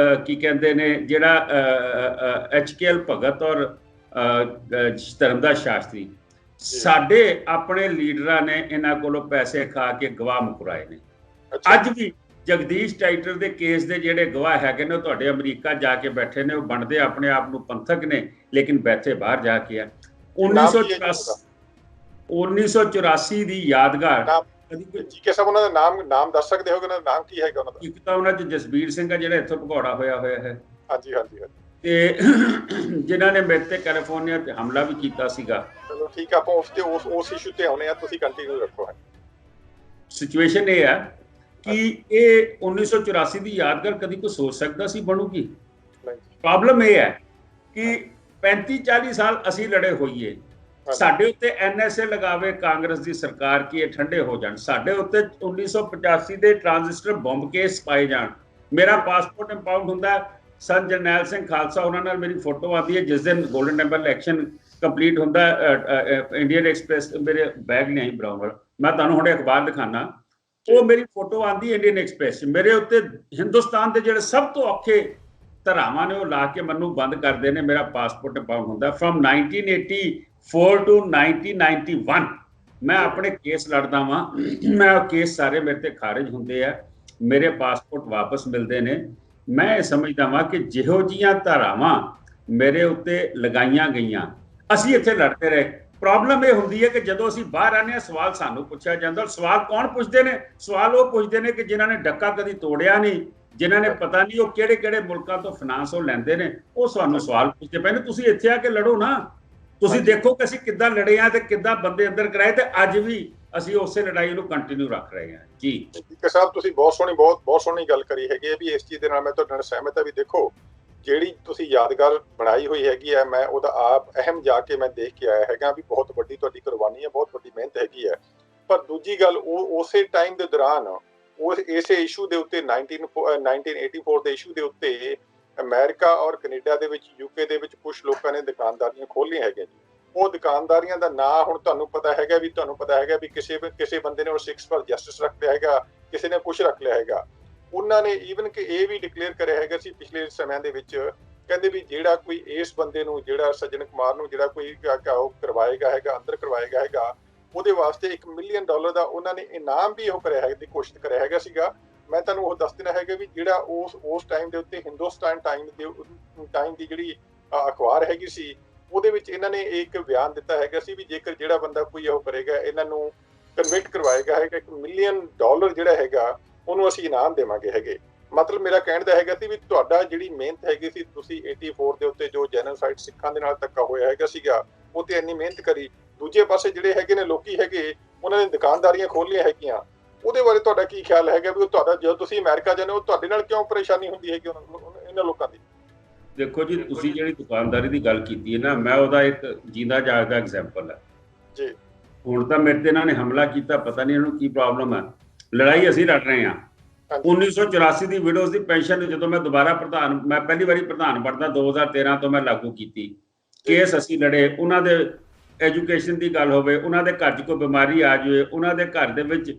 ਕੀ ਕਹਿੰਦੇ ਨੇ, ਜਿਹੜਾ HKL ਭਗਤ ਔਰ ਧਰਮਦਾਸ ਸ਼ਾਸਤਰੀ, ਸਾਡੇ ਆਪਣੇ ਲੀਡਰਾਂ ਨੇ ਇਹਨਾਂ ਕੋਲੋਂ ਪੈਸੇ ਖਾ ਕੇ ਗਵਾਹ ਮੁਕਰਾਏ ਨੇ। ਅੱਜ ਵੀ ਜਗਦੀਸ਼ ਟਾਈਟਰ ਦੇ ਕੇਸ ਦੇ ਜਿਹੜੇ ਗਵਾਹ ਹੈਗੇ ਨੇ, ਉਹ ਤੁਹਾਡੇ ਅਮਰੀਕਾ ਜਾ ਕੇ ਬੈਠੇ ਨੇ, ਉਹ ਬਣਦੇ ਆਪਣੇ ਆਪ ਨੂੰ ਪੰਥਕ ਨੇ, ਲੇਕਿਨ ਬੈਠੇ ਬਾਹਰ ਜਾ ਕੇ ਆ। 1984 ਦੀ ਯਾਦਗਾਰ। ਜੀਕੇ ਸਾਹਿਬ ਉਹਨਾਂ ਦਾ ਨਾਮ ਦੱਸ ਸਕਦੇ ਹੋ? ਉਹਨਾਂ ਦਾ ਨਾਮ ਕੀ ਹੈਗਾ ਉਹਨਾਂ ਦਾ? ਇੱਕ ਤਾਂ ਉਹਨਾਂ 'ਚ ਜਸਬੀਰ ਸਿੰਘ ਆ, ਜਿਹੜਾ ਇੱਥੋਂ ਭਗੌੜਾ ਹੋਇਆ ਹੈ। ਹਾਂਜੀ ਹਾਂਜੀ। ਤੇ ਜਿਨ੍ਹਾਂ ਨੇ ਮੇਰੇ ਤੇ ਕੈਲੀਫੋਰਨੀਆ 'ਚ ਹਮਲਾ ਵੀ ਕੀਤਾ ਸੀਗਾ। ਚਲੋ ਠੀਕ ਆ, ਆਪਾਂ ਉਸ ਇਸ਼ੂ ਤੇ ਆਉਣੇ ਆ, ਤੁਸੀਂ ਕੰਟੀਨਿਊ ਰੱਖੋ। ਸਿਚੁਏਸ਼ਨ ਇਹ ਆ ਕਿ ਇਹ 1984 ਦੀ ਯਾਦਗਾਰ ਕਦੀ ਕੋਈ ਸੋਚ ਸਕਦਾ ਸੀ ਬਣੂਗੀ? ਪ੍ਰੋਬਲਮ ਇਹ ਹੈ ਕਿ 35-40 ਸਾਲ ਅਸੀਂ ਲੜੇ ਹੋਈਏ, ਸਾਡੇ ਉੱਤੇ NSA ਲਗਾਵੇ ਕਾਂਗਰਸ ਦੀ ਸਰਕਾਰ ਕਿ ਇਹ ਠੰਡੇ ਹੋ ਜਾਣ, ਸਾਡੇ ਉੱਤੇ 1985 ਦੇ ਟ੍ਰਾਂਜ਼ਿਸਟਰ ਬੰਬ ਕੇਸ ਪਾਏ ਜਾਣ, ਮੇਰਾ ਪਾਸਪੋਰਟ ਇੰਪਾਊਂਡ ਹੁੰਦਾ। ਸਰ ਜਰਨੈਲ ਸਿੰਘ ਖਾਲਸਾ, ਉਹਨਾਂ ਨਾਲ ਮੇਰੀ ਫੋਟੋ ਆਉਂਦੀ ਹੈ ਜਿਸ ਦਿਨ ਗੋਲਡਨ ਟੈਂਪਲ ਇਲੈਕਸ਼ਨ ਕੰਪਲੀਟ ਹੁੰਦਾ। ਇੰਡੀਅਨ ਐਕਸਪ੍ਰੈਸ, ਮੇਰੇ ਬੈਗ ਨਹੀਂ ਬਰਾਊਨ ਵਾਲਾ, ਮੈਂ ਤੁਹਾਨੂੰ ਹੁਣੇ ਅਖਬਾਰ ਦਿਖਾਣਾ, ਉਹ ਮੇਰੀ ਫੋਟੋ ਆਉਂਦੀ ਇੰਡੀਅਨ ਐਕਸਪ੍ਰੈਸ। ਮੇਰੇ ਉੱਤੇ ਹਿੰਦੁਸਤਾਨ ਦੇ ਜਿਹੜੇ ਸਭ ਤੋਂ ਔਖੇ ਧਾਰਾਵਾਂ ਨੇ ਉਹ ਲਾ ਕੇ ਮੈਨੂੰ ਬੰਦ ਕਰਦੇ ਨੇ। ਮੇਰਾ ਪਾਸਪੋਰਟ ਇੰਪਾਊਂਡ ਹੁੰਦਾ। ਫਰਮ 1984 to 1991 ਮੈਂ ਆਪਣੇ ਕੇਸ ਲੜਦਾ ਵਾਂ। ਮੈਂ ਉਹ ਕੇਸ ਸਾਰੇ ਮੇਰੇ ਤੇ ਖਾਰਿਜ ਹੁੰਦੇ ਆ, ਮੇਰੇ ਪਾਸਪੋਰਟ ਵਾਪਸ ਮਿਲਦੇ ਨੇ। ਮੈਂ ਇਹ ਸਮਝਦਾ ਵਾਂ ਕਿ ਜਿਹੋ ਜਿਹੀਆਂ ਧਾਰਾਵਾਂ ਮੇਰੇ ਉੱਤੇ ਲਗਾਈਆਂ ਗਈਆਂ, ਅਸੀਂ ਇੱਥੇ ਲੜਦੇ ਰਹੇ। ਪ੍ਰੋਬਲਮ ਇਹ ਹੁੰਦੀ ਹੈ ਕਿ ਜਦੋਂ ਅਸੀਂ ਬਾਹਰ ਆਉਂਦੇ ਹਾਂ, ਸਵਾਲ ਸਾਨੂੰ ਪੁੱਛਿਆ ਜਾਂਦਾ। ਸਵਾਲ ਕੌਣ ਪੁੱਛਦੇ ਨੇ? ਸਵਾਲ ਉਹ ਪੁੱਛਦੇ ਨੇ ਕਿ ਜਿਨ੍ਹਾਂ ਨੇ ਡੱਕਾ ਕਦੀ ਤੋੜਿਆ ਨਹੀਂ, ਜਿਨ੍ਹਾਂ ਨੇ ਪਤਾ ਨਹੀਂ ਉਹ ਕਿਹੜੇ ਮੁਲਕਾਂ ਤੋਂ ਫਾਈਨਾਂਸ ਉਹ ਲੈਂਦੇ ਨੇ, ਉਹ ਸਾਨੂੰ ਸਵਾਲ ਪੁੱਛਦੇ ਪਏ ਨੇ। ਤੁਸੀਂ ਇੱਥੇ ਆ ਕੇ ਲੜੋ ਨਾ। ਤੁਸੀਂ ਦੇਖੋ ਕਿ ਅਸੀਂ ਕਿੱਦਾਂ ਲੜੇ ਆ ਤੇ ਕਿੱਦਾਂ ਬੰਦੇ ਅੰਦਰ ਕਰਾਏ। ਤੇ ਅੱਜ ਵੀ ਅਸੀਂ ਉਸੇ ਲੜਾਈ ਨੂੰ ਕੰਟੀਨਿਊ ਰੱਖ ਰਹੇ ਹਾਂ ਜੀ। ਕਿ ਸਾਹਿਬ ਤੁਸੀਂ ਬਹੁਤ ਸੋਹਣੀ ਗੱਲ ਕਰੀ ਹੈਗੀ ਹੈ ਵੀ ਇਸ ਚੀਜ਼ ਦੇ ਨਾਲ ਮੈਂ ਤੁਹਾਡੇ ਨਾਲ ਸਹਿਮਤ ਹਾਂ ਵੀ ਦੇਖੋ ਜਿਹੜੀ ਤੁਸੀਂ ਯਾਦਗਾਰ ਬਣਾਈ ਹੋਈ ਹੈਗੀ ਹੈ, ਮੈਂ ਉਹਦਾ ਆਪ ਅਹਿਮ ਜਾ ਕੇ ਮੈਂ ਦੇਖ ਕੇ ਆਇਆ ਹੈਗਾ ਵੀ ਬਹੁਤ ਵੱਡੀ ਤੁਹਾਡੀ ਕੁਰਬਾਨੀ ਹੈ, ਬਹੁਤ ਵੱਡੀ ਮਿਹਨਤ ਹੈਗੀ ਹੈ। ਪਰ ਦੂਜੀ ਗੱਲ ਉਹ ਉਸੇ ਟਾਈਮ ਦੇ ਦੌਰਾਨ ਉਸ ਇਸੇ ਇਸ਼ੂ ਦੇ ਉੱਤੇ 1984 ਦੇ ਇਸ਼ੂ ਦੇ ਉੱਤੇ ਅਮਰੀਕਾ ਔਰ ਕੈਨੇਡਾ ਦੇ ਵਿੱਚ ਯੂਕੇ ਦੇ ਵਿੱਚ ਕੁਝ ਲੋਕਾਂ ਨੇ ਦੁਕਾਨਦਾਰੀਆਂ ਖੋਲ੍ਹੀਆਂ ਹੈਗੀਆਂ ਜੀ। ਉਹ ਦੁਕਾਨਦਾਰੀਆਂ ਦਾ ਨਾਂ ਹੁਣ ਤੁਹਾਨੂੰ ਪਤਾ ਹੈਗਾ ਵੀ ਕਿਸੇ ਬੰਦੇ ਨੇ ਉਹ 6 ਫॉर ਜਸਟਿਸ ਰੱਖ ਲਿਆ ਹੈਗਾ, ਕਿਸੇ ਨੇ ਕੁਝ ਰੱਖ ਲਿਆ ਹੈਗਾ। ਉਹਨਾਂ ਨੇ ਈਵਨ ਕਿ ਇਹ ਵੀ ਡਿਕਲੇਅਰ ਕਰਿਆ ਹੈਗਾ ਸੀ ਪਿਛਲੇ ਸਮਿਆਂ ਦੇ ਵਿੱਚ, ਕਹਿੰਦੇ ਵੀ ਜਿਹੜਾ ਕੋਈ ਇਸ ਬੰਦੇ ਨੂੰ ਜਿਹੜਾ ਸੱਜਣ ਕੁਮਾਰ ਨੂੰ ਜਿਹੜਾ ਕੋਈ ਉਹ ਕਰਵਾਏਗਾ ਹੈਗਾ, ਅੰਦਰ ਕਰਵਾਏਗਾ ਹੈਗਾ, ਉਹਦੇ ਵਾਸਤੇ $1 ਮਿਲੀਅਨ ਦਾ ਉਹਨਾਂ ਨੇ ਇਨਾਮ ਵੀ ਉਹ ਕਰਿਆ ਹੈ ਦੀ ਕੋਸ਼ਿਸ਼ ਕਰਿਆ ਹੈਗਾ ਸੀਗਾ। ਮੈਂ ਤੁਹਾਨੂੰ ਉਹ ਦੱਸ ਦੇਣਾ ਹੈਗਾ ਵੀ ਜਿਹੜਾ ਉਸ ਟਾਈਮ ਦੇ ਉੱਤੇ ਹਿੰਦੁਸਤਾਨ ਟਾਈਮ ਦੀ ਜਿਹੜੀ ਅਖਬਾਰ ਹੈਗੀ ਸੀ, ਉਹਦੇ ਵਿੱਚ ਇਹਨਾਂ ਨੇ ਇੱਕ ਬਿਆਨ ਦਿੱਤਾ ਹੈਗਾ ਸੀ ਵੀ ਜੇਕਰ ਜਿਹੜਾ ਬੰਦਾ ਕੋਈ ਉਹ ਕਰੇਗਾ, ਇਹਨਾਂ ਨੂੰ ਕਨਵਰਟ ਕਰਵਾਏਗਾ ਹੈਗਾ, $1 ਮਿਲੀਅਨ ਜਿਹੜਾ ਹੈਗਾ ਉਹਨੂੰ ਅਸੀਂ ਇਨਾਮ ਦੇਵਾਂਗੇ ਹੈਗੇ। ਮਤਲਬ ਮੇਰਾ ਕਹਿਣ ਦਾ ਹੈਗਾ ਸੀ ਵੀ ਤੁਹਾਡਾ ਜਿਹੜੀ ਮਿਹਨਤ ਹੈਗੀ ਸੀ, ਤੁਸੀਂ 84 ਦੇ ਉੱਤੇ ਜੋ ਜੈਨੋਸਾਈਡ ਸਿੱਖਾਂ ਦੇ ਨਾਲ ਧੱਕਾ ਹੋਇਆ ਹੈਗਾ ਸੀਗਾ, ਉਹ ਤੇ ਇੰਨੀ ਮਿਹਨਤ ਕਰੀ। ਦੂਜੇ ਪਾਸੇ ਜਿਹੜੇ ਹੈਗੇ ਨੇ ਲੋਕੀ ਹੈਗੇ, ਉਹਨਾਂ ਨੇ ਦੁਕਾਨਦਾਰੀਆਂ ਖੋਲ੍ਹੀਆਂ ਹੈਗੀਆਂ। ਉਹਦੇ ਬਾਰੇ ਤੁਹਾਡਾ ਕੀ ਖਿਆਲ ਹੈਗਾ ਵੀ ਉਹ ਤੁਹਾਡਾ ਜਦੋਂ ਤੁਸੀਂ ਅਮਰੀਕਾ ਜਾਂਦੇ ਹੋ ਤੁਹਾਡੇ ਨਾਲ ਕਿਉਂ ਪਰੇਸ਼ਾਨੀ ਹੁੰਦੀ ਹੈਗੀ ਇਹਨਾਂ ਲੋਕਾਂ ਦੀ? ਦੇਖੋ ਜੀ, ਤੁਸੀਂ ਜਿਹੜੀ ਦੁਕਾਨਦਾਰੀ ਦੀ ਗੱਲ ਕੀਤੀ ਹੈ ਨਾ, ਮੈਂ ਉਹਦਾ ਇੱਕ ਜਿੰਦਾ ਜਾਗਦਾ ਐਗਜ਼ਾਮਪਲ ਹੈ ਜੀ। ਹੁਣ ਤਾਂ ਮੇਰੇ ਤੇ ਇਹਨਾਂ ਨੇ ਹਮਲਾ ਕੀਤਾ, ਪਤਾ ਨਹੀਂ ਇਹਨੂੰ ਕੀ ਪ੍ਰੋਬਲਮ ਹੈ। ਲੜਾਈ ਅਸੀਂ ਲੜ ਰਹੇ ਹਾਂ। 1984 ਦੀ ਵਿਡੋਜ਼ ਦੀ ਪੈਨਸ਼ਨ ਜਦੋਂ ਮੈਂ ਪਹਿਲੀ ਵਾਰੀ ਪ੍ਰਧਾਨ ਬਣਦਾ 2013 ਤੋਂ ਮੈਂ ਲਾਗੂ ਕੀਤੀ। ਕੇਸ ਅਸੀਂ ਲੜੇ, ਉਹਨਾਂ ਦੇ ਐਜੂਕੇਸ਼ਨ ਦੀ ਗੱਲ ਹੋਵੇ, ਉਹਨਾਂ ਦੇ ਘਰ 'ਚ ਕੋਈ ਬਿਮਾਰੀ ਆ ਜਾਵੇ, ਉਹਨਾਂ ਦੇ ਘਰ ਦੇ ਵਿੱਚ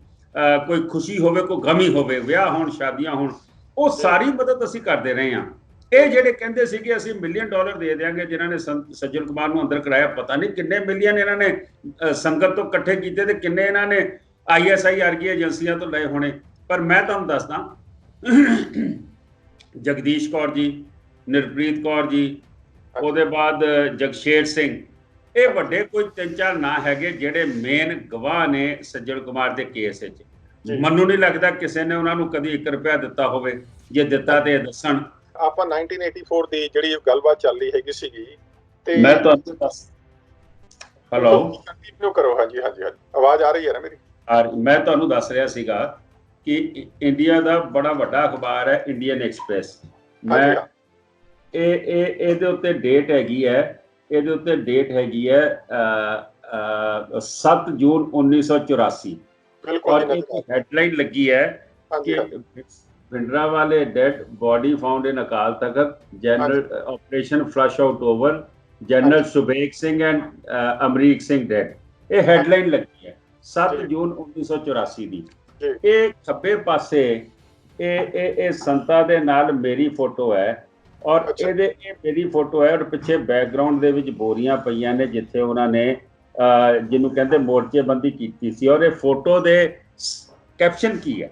ਕੋਈ ਖੁਸ਼ੀ ਹੋਵੇ, ਕੋਈ ਗਮੀ ਹੋਵੇ, ਵਿਆਹ ਹੋਣ, ਸ਼ਾਦੀਆਂ ਹੋਣ, ਉਹ ਸਾਰੀ ਮਦਦ ਅਸੀਂ ਕਰਦੇ ਰਹੇ ਹਾਂ। ਇਹ ਜਿਹੜੇ ਕਹਿੰਦੇ ਸੀਗੇ ਅਸੀਂ $1 ਮਿਲੀਅਨ ਦੇ ਦਿਆਂਗੇ, ਜਿਨ੍ਹਾਂ ਨੇ ਸੱਜਣ ਕੁਮਾਰ ਨੂੰ ਅੰਦਰ ਕਰਾਇਆ, ਪਤਾ ਨਹੀਂ ਕਿੰਨੇ ਮਿਲੀਅਨ ਇਹਨਾਂ ਨੇ ਸੰਗਤ ਤੋਂ ਇਕੱਠੇ ਕੀਤੇ ਤੇ ਕਿੰਨੇ ਇਹਨਾਂ ਨੇ ISI ਵਰਗੀ ਏਜੰਸੀਆਂ ਤੋਂ ਲਏ ਹੋਣੇ। ਪਰ ਮੈਂ ਤੁਹਾਨੂੰ ਦੱਸਦਾ, ਜਗਦੀਸ਼ ਕੌਰ ਜੀ, ਨਿਰਪ੍ਰੀਤ ਕੌਰ ਜੀ, ਉਹਦੇ ਬਾਅਦ ਜਗਸ਼ੇਰ ਸਿੰਘ, ਇਹ ਵੱਡੇ ਕੋਈ 3-4 ਨਾਂ ਹੈਗੇ ਜਿਹੜੇ ਮੇਨ ਗਵਾਹ ਨੇ ਸੱਜਣ ਕੁਮਾਰ ਦੇ ਕੇਸ ਵਿੱਚ। ਮੈਨੂੰ ਨਹੀਂ ਲੱਗਦਾ ਕਿਸੇ ਨੇ ਉਹਨਾਂ ਨੂੰ ਕਦੀ $1 ਦਿੱਤਾ ਹੋਵੇ, ਜੇ ਦਿੱਤਾ ਤੇ ਦੱਸਣ। ਆਪਾਂ 1984 ਦੀ ਜਿਹੜੀ ਗੱਲਬਾਤ ਚੱਲ ਰਹੀ ਹੈਗੀ ਸੀਗੀ ਤੇ ਮੈਂ ਤੁਹਾਨੂੰ ਦੱਸ, ਹੈਲੋ ਕੰਟੀਨਿਊ ਕਰੋ। ਹਾਂਜੀ, ਆਵਾਜ਼ ਆ ਰਹੀ ਹੈ ਨਾ ਮੇਰੀ? ਮੈਂ ਤੁਹਾਨੂੰ ਦੱਸ ਰਿਹਾ ਸੀਗਾ ਕਿ ਇੰਡੀਆ ਦਾ ਬੜਾ ਵੱਡਾ ਅਖਬਾਰ ਹੈ ਇੰਡੀਅਨ ਐਕਸਪ੍ਰੈਸ। ਮੈਂ ਇਹਦੇ ਉੱਤੇ ਡੇਟ ਹੈਗੀ ਹੈ, 7 ਜੂਨ 1984। ਔਰ ਇੱਕ ਹੈਡਲਾਈਨ ਲੱਗੀ ਹੈ ਕਿ Bhindranwale dead body found in Akal Takht, general operation flush out over, general Subeg Singh and Amrik Singh dead. ਇਹ ਹੈਡਲਾਈਨ ਲੱਗੀ ਹੈ 7 ਜੂਨ 1984 ਦੀ। ਇਹ ਖੱਬੇ ਪਾਸੇ ਇਹ ਸੰਤਾ ਦੇ ਨਾਲ ਮੇਰੀ ਫੋਟੋ ਹੈ, ਔਰ ਇਹ ਮੇਰੀ ਫੋਟੋ ਹੈ, ਔਰ ਪਿੱਛੇ ਬੈਕਗ੍ਰਾਉਂਡ ਦੇ ਵਿੱਚ ਬੋਰੀਆਂ ਪਈਆਂ ਨੇ ਜਿੱਥੇ ਉਹਨਾਂ ਨੇ ਜਿਹਨੂੰ ਕਹਿੰਦੇ ਮੋਰਚੇਬੰਦੀ ਕੀਤੀ ਸੀ। ਔਰ ਇਹ ਫੋਟੋ ਦੇ ਕੈਪਸ਼ਨ ਕੀ ਹੈ?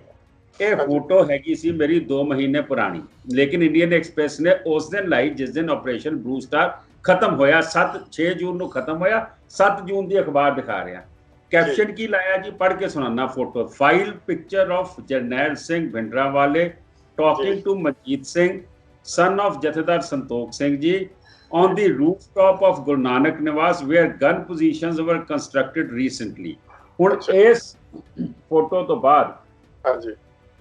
ਇਹ ਫੋਟੋ ਹੈਗੀ ਸੀ ਮੇਰੀ 2 ਮਹੀਨੇ ਪੁਰਾਣੀ, ਲੇਕਿਨ ਇੰਡੀਅਨ ਐਕਸਪ੍ਰੈਸ ਨੇ ਉਸ ਦਿਨ ਲਾਈ ਜਿਸ ਦਿਨ ਆਪਰੇਸ਼ਨ ਬਲੂ ਸਟਾਰ ਖਤਮ ਹੋਇਆ। 6 ਜੂਨ ਨੂੰ ਖਤਮ ਹੋਇਆ, 7 ਜੂਨ ਦੀ ਅਖਬਾਰ ਦਿਖਾ ਰਿਹਾ। ਕੈਪਸ਼ਨ ਕੀ ਲਾਇਆ ਜੀ, ਪੜ੍ਹ ਕੇ ਸੁਣਾਉਣਾ photo. File picture of Jarnail Singh Bhindranwale talking to Manjit Singh son of ਜਥੇਦਾਰ Santokh Singh ji on the rooftop of Guru Nanak Niwas where gun positions were constructed recently। ਹੁਣ ਇਸ ਫੋਟੋ ਤੋਂ ਬਾਅਦ,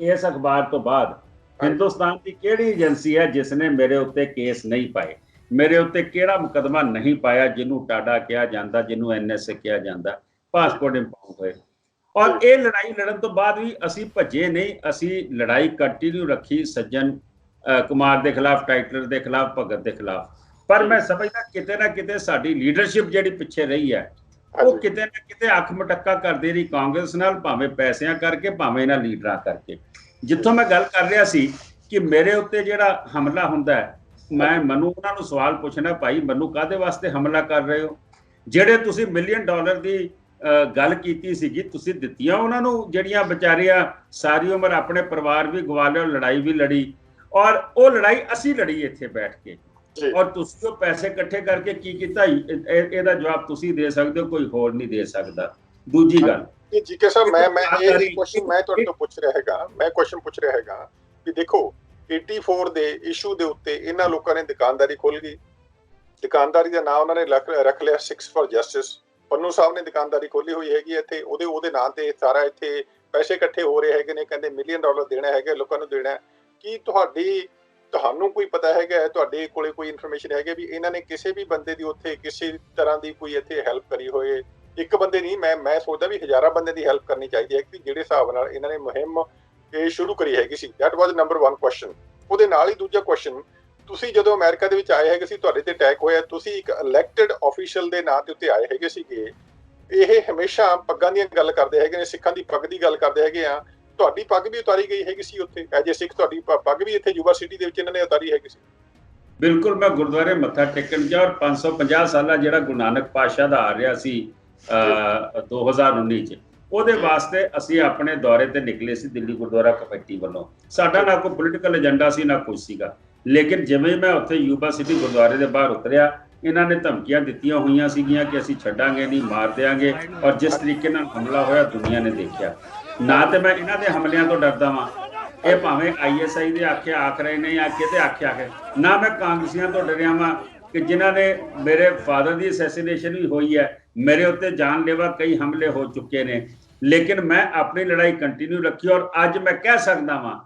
ਇਸ ਅਖਬਾਰ ਤੋਂ ਬਾਅਦ ਹਿੰਦੁਸਤਾਨ ਦੀ ਕਿਹੜੀ ਏਜੰਸੀ ਹੈ ਜਿਸ ਨੇ ਮੇਰੇ ਉੱਤੇ ਕੇਸ ਨਹੀਂ ਪਾਏ? ਮੇਰੇ ਉੱਤੇ ਕਿਹੜਾ ਮੁਕਦਮਾ ਨਹੀਂ ਪਾਇਆ ਜਿਹਨੂੰ ਟਾਡਾ ਕਿਹਾ ਜਾਂਦਾ, ਜਿਹਨੂੰ NSA ਕਿਹਾ ਜਾਂਦਾ, ਪਾਸਪੋਰਟ ਇੰਪਾਊਂਡ ਹੋਏ? ਔਰ ਇਹ ਲੜਾਈ ਲੜਨ ਤੋਂ ਬਾਅਦ ਵੀ ਅਸੀਂ ਭੱਜੇ ਨਹੀਂ, ਅਸੀਂ ਲੜਾਈ ਕੰਟੀਨਿਊ ਰੱਖੀ ਸੱਜਣ ਕੁਮਾਰ ਦੇ ਖਿਲਾਫ, ਟਾਈਟਲਰ ਦੇ ਖਿਲਾਫ, ਭਗਤ ਦੇ ਖਿਲਾਫ। ਪਰ ਮੈਂ ਸਮਝਦਾ ਕਿਤੇ ਨਾ ਕਿਤੇ ਸਾਡੀ ਲੀਡਰਸ਼ਿਪ ਜਿਹੜੀ ਪਿੱਛੇ ਰਹੀ ਹੈ, ਉਹ ਕਿਤੇ ਨਾ ਕਿਤੇ ਅੱਖ ਮਟੱਕਾ ਕਰਦੀ ਰਹੀ ਕਾਂਗਰਸ ਨਾਲ, ਭਾਵੇਂ ਪੈਸਿਆਂ ਕਰਕੇ, ਭਾਵੇਂ ਇਹਨਾਂ ਲੀਡਰਾਂ ਕਰਕੇ। ਜਿੱਥੋਂ ਮੈਂ ਗੱਲ ਕਰ ਰਿਹਾ ਸੀ ਕਿ ਮੇਰੇ ਉੱਤੇ ਜਿਹੜਾ ਹਮਲਾ ਹੁੰਦਾ ਹੈ, ਮੈਨੂੰ ਉਹਨਾਂ ਨੂੰ ਸਵਾਲ ਪੁੱਛਣਾ, ਭਾਈ ਮੈਨੂੰ ਕਾਹਦੇ ਵਾਸਤੇ ਹਮਲਾ ਕਰ ਰਹੇ ਹੋ? ਜਿਹੜੇ ਤੁਸੀਂ $1 ਮਿਲੀਅਨ ਦੀ ਗੱਲ ਕੀਤੀ ਸੀਗੀ, ਤੁਸੀਂ ਦਿੱਤੀਆਂ ਉਹਨਾਂ ਨੂੰ, ਜਿਹੜੀਆਂ ਵਿਚਾਰੀਆਂ ਸਾਰੀ ਉਮਰ ਆਪਣੇ ਪਰਿਵਾਰ ਵੀ ਗਵਾ ਲਿਆ, ਲੜਾਈ ਵੀ ਲੜੀ, ਔਰ ਉਹ ਲੜਾਈ ਅਸੀਂ ਲੜੀ ਇੱਥੇ ਬੈਠ ਕੇ। ਔਰ ਤੁਸੀਂ ਉਹ ਪੈਸੇ ਇਕੱਠੇ ਕਰਕੇ ਕੀ ਕੀਤਾ, ਇਹਦਾ ਜਵਾਬ ਤੁਸੀਂ ਦੇ ਸਕਦੇ ਹੋ, ਕੋਈ ਹੋਰ ਨਹੀਂ ਦੇ ਸਕਦਾ। ਦੂਜੀ ਗੱਲ ਜੀ ਕੇ ਸਰ, ਮੈਂ ਇਹ ਕੁਐਸਚਨ ਮੈਂ ਤੁਹਾਡੇ ਤੋਂ ਪੁੱਛ ਰਿਹਾ ਹੈਗਾ, ਵੀ ਦੇਖੋ 84 ਦੇ ਇਸ਼ੂ ਦੇ ਉੱਤੇ ਇਹਨਾਂ ਲੋਕਾਂ ਨੇ ਦੁਕਾਨਦਾਰੀ ਖੋਲ ਗਈ। ਦੁਕਾਨਦਾਰੀ ਦਾ ਨਾਮ ਉਹਨਾਂ ਨੇ ਰੱਖ ਲਿਆ 6 ਫॉर ਜਸਟਿਸ। ਪੰਨੂ ਸਾਹਿਬ ਨੇ ਦੁਕਾਨਦਾਰੀ ਖੋਲੀ ਹੋਈ ਹੈਗੀ ਇੱਥੇ, ਉਹਦੇ ਨਾਂ ਤੇ ਸਾਰਾ ਇੱਥੇ ਪੈਸੇ ਇਕੱਠੇ ਹੋ ਰਹੇ ਹੈਗੇ ਨੇ, ਕਹਿੰਦੇ $1 ਮਿਲੀਅਨ ਦੇਣਾ ਹੈਗਾ ਲੋਕਾਂ ਨੂੰ ਦੇਣਾ। ਕੀ ਤੁਹਾਨੂੰ ਕੋਈ ਪਤਾ ਹੈਗਾ, ਤੁਹਾਡੇ ਕੋਲੇ ਕੋਈ ਇਨਫੋਰਮੇਸ਼ਨ ਹੈਗੀ ਵੀ ਇਹਨਾਂ ਨੇ ਕਿਸੇ ਵੀ ਬੰਦੇ ਦੀ ਉੱਥੇ ਕਿਸੇ ਤਰ੍ਹਾਂ ਦੀ ਕੋਈ ਇੱਥੇ ਹੈਲਪ ਕਰੀ ਹੋਏ? ਇੱਕ ਬੰਦੇ ਨਹੀਂ, ਮੈਂ ਸੋਚਦਾ ਵੀ ਹਜ਼ਾਰਾਂ ਬੰਦੇ ਦੀ ਹੈਲਪ ਕਰਨੀ ਚਾਹੀਦੀ ਹੈ ਕਿ ਜਿਹੜੇ ਹਿਸਾਬ ਨਾਲ ਇਹਨਾਂ ਨੇ ਮੁਹਿੰਮ ਇਹ ਸ਼ੁਰੂ ਕਰੀ ਹੈਗੀ ਸੀ। That was number 1 question. ਉਹਦੇ ਨਾਲ ਹੀ ਦੂਜਾ ਕੁਐਸਚਨ, ਤੁਸੀਂ ਜਦੋਂ ਅਮਰੀਕਾ ਦੇ ਵਿੱਚ ਆਏ ਹੈਗੇ ਸੀ, ਤੁਹਾਡੇ ਤੇ ਅਟੈਕ ਹੋਇਆ, ਤੁਸੀਂ ਇੱਕ ਇਲੈਕਟਡ ਆਫੀਸ਼ੀਅਲ ਦੇ ਨਾਂ ਤੇ ਉੱਤੇ ਆਏ ਹੈਗੇ ਸੀਗੇ। ਇਹ ਹਮੇਸ਼ਾ ਪੱਗਾਂ ਦੀਆਂ ਗੱਲ ਕਰਦੇ ਹੈਗੇ ਨੇ, ਸਿੱਖਾਂ ਦੀ ਪੱਗ ਦੀ ਗੱਲ ਕਰਦੇ ਹੈਗੇ ਆ। ਤੁਹਾਡੀ ਪੱਗ ਵੀ ਉਤਾਰੀ ਗਈ ਹੈਗੀ ਸੀ ਉੱਥੇ ਐਜ ਏ ਸਿੱਖ, ਤੁਹਾਡੀ ਪੱਗ ਵੀ ਇੱਥੇ ਯੂਨੀਵਰਸਿਟੀ ਦੇ ਵਿੱਚ ਇਹਨਾਂ ਨੇ ਉਤਾਰੀ ਹੈਗੀ ਸੀ। ਬਿਲਕੁਲ, ਮੈਂ ਗੁਰਦੁਆਰੇ ਮੱਥਾ ਟੇਕਣ ਗਿਆ ਔਰ 550 ਸਾਲਾ ਜਿਹੜਾ ਗੁਰੂ ਨਾਨਕ ਪਾਤਸ਼ਾਹ ਦਾ ਆ ਰਿਹਾ ਸੀ 2019 ਚ, ਉਹਦੇ ਵਾਸਤੇ ਅਸੀਂ ਆਪਣੇ ਦੌਰੇ ਤੇ ਨਿਕਲੇ ਸੀ ਦਿੱਲੀ ਗੁਰਦੁਆਰਾ ਕਮੇਟੀ ਵੱਲੋਂ। ਸਾਡਾ ਨਾ ਕੋਈ ਪੋਲੀਟੀਕਲ ਏਜੰਡਾ ਸੀ ਨਾ ਕੁਝ ਸੀਗਾ, ਲੇਕਿਨ ਜਿਵੇਂ ਮੈਂ ਉੱਥੇ ਯੂਨੀਵਰਸਿਟੀ ਗੁਰਦੁਆਰੇ ਦੇ ਬਾਹਰ ਉਤਰਿਆ, ਇਹਨਾਂ ਨੇ ਧਮਕੀਆਂ ਦਿੱਤੀਆਂ ਹੋਈਆਂ ਸੀਗੀਆਂ ਕਿ ਅਸੀਂ ਛੱਡਾਂਗੇ ਨਹੀਂ, ਮਾਰ ਦਿਆਂਗੇ। ਔਰ ਜਿਸ ਤਰੀਕੇ ਨਾਲ ਹਮਲਾ ਹੋਇਆ ਦੁਨੀਆ ਨੇ ਦੇਖਿਆ। ਨਾ ਤੇ ਮੈਂ ਇਹਨਾਂ ਦੇ ਹਮਲਿਆਂ ਤੋਂ ਡਰਦਾ ਵਾਂ, ਇਹ ਭਾਵੇਂ ISI ਦੇ ਆਖਿਆ ਆਖ ਰਹੇ ਨੇ ਜਾਂ ਕਿਤੇ ਆਖਿਆ ਹੈ, ਨਾ ਮੈਂ ਕਾਂਗਰਸੀਆਂ ਤੋਂ ਡਰਿਆ ਵਾਂ ਕਿ ਜਿਨ੍ਹਾਂ ਨੇ ਮੇਰੇ ਫਾਦਰ ਦੀ ਅਸੈਸੀਨੇਸ਼ਨ ਵੀ ਹੋਈ ਹੈ, ਮੇਰੇ ਉੱਤੇ ਜਾਨਲੇਵਾ ਕਈ ਹਮਲੇ ਹੋ ਚੁੱਕੇ ਨੇ, ਲੇਕਿਨ ਮੈਂ ਆਪਣੀ ਲੜਾਈ ਕੰਟੀਨਿਊ ਰੱਖੀ। ਔਰ ਅੱਜ ਮੈਂ ਕਹਿ ਸਕਦਾ ਵਾਂ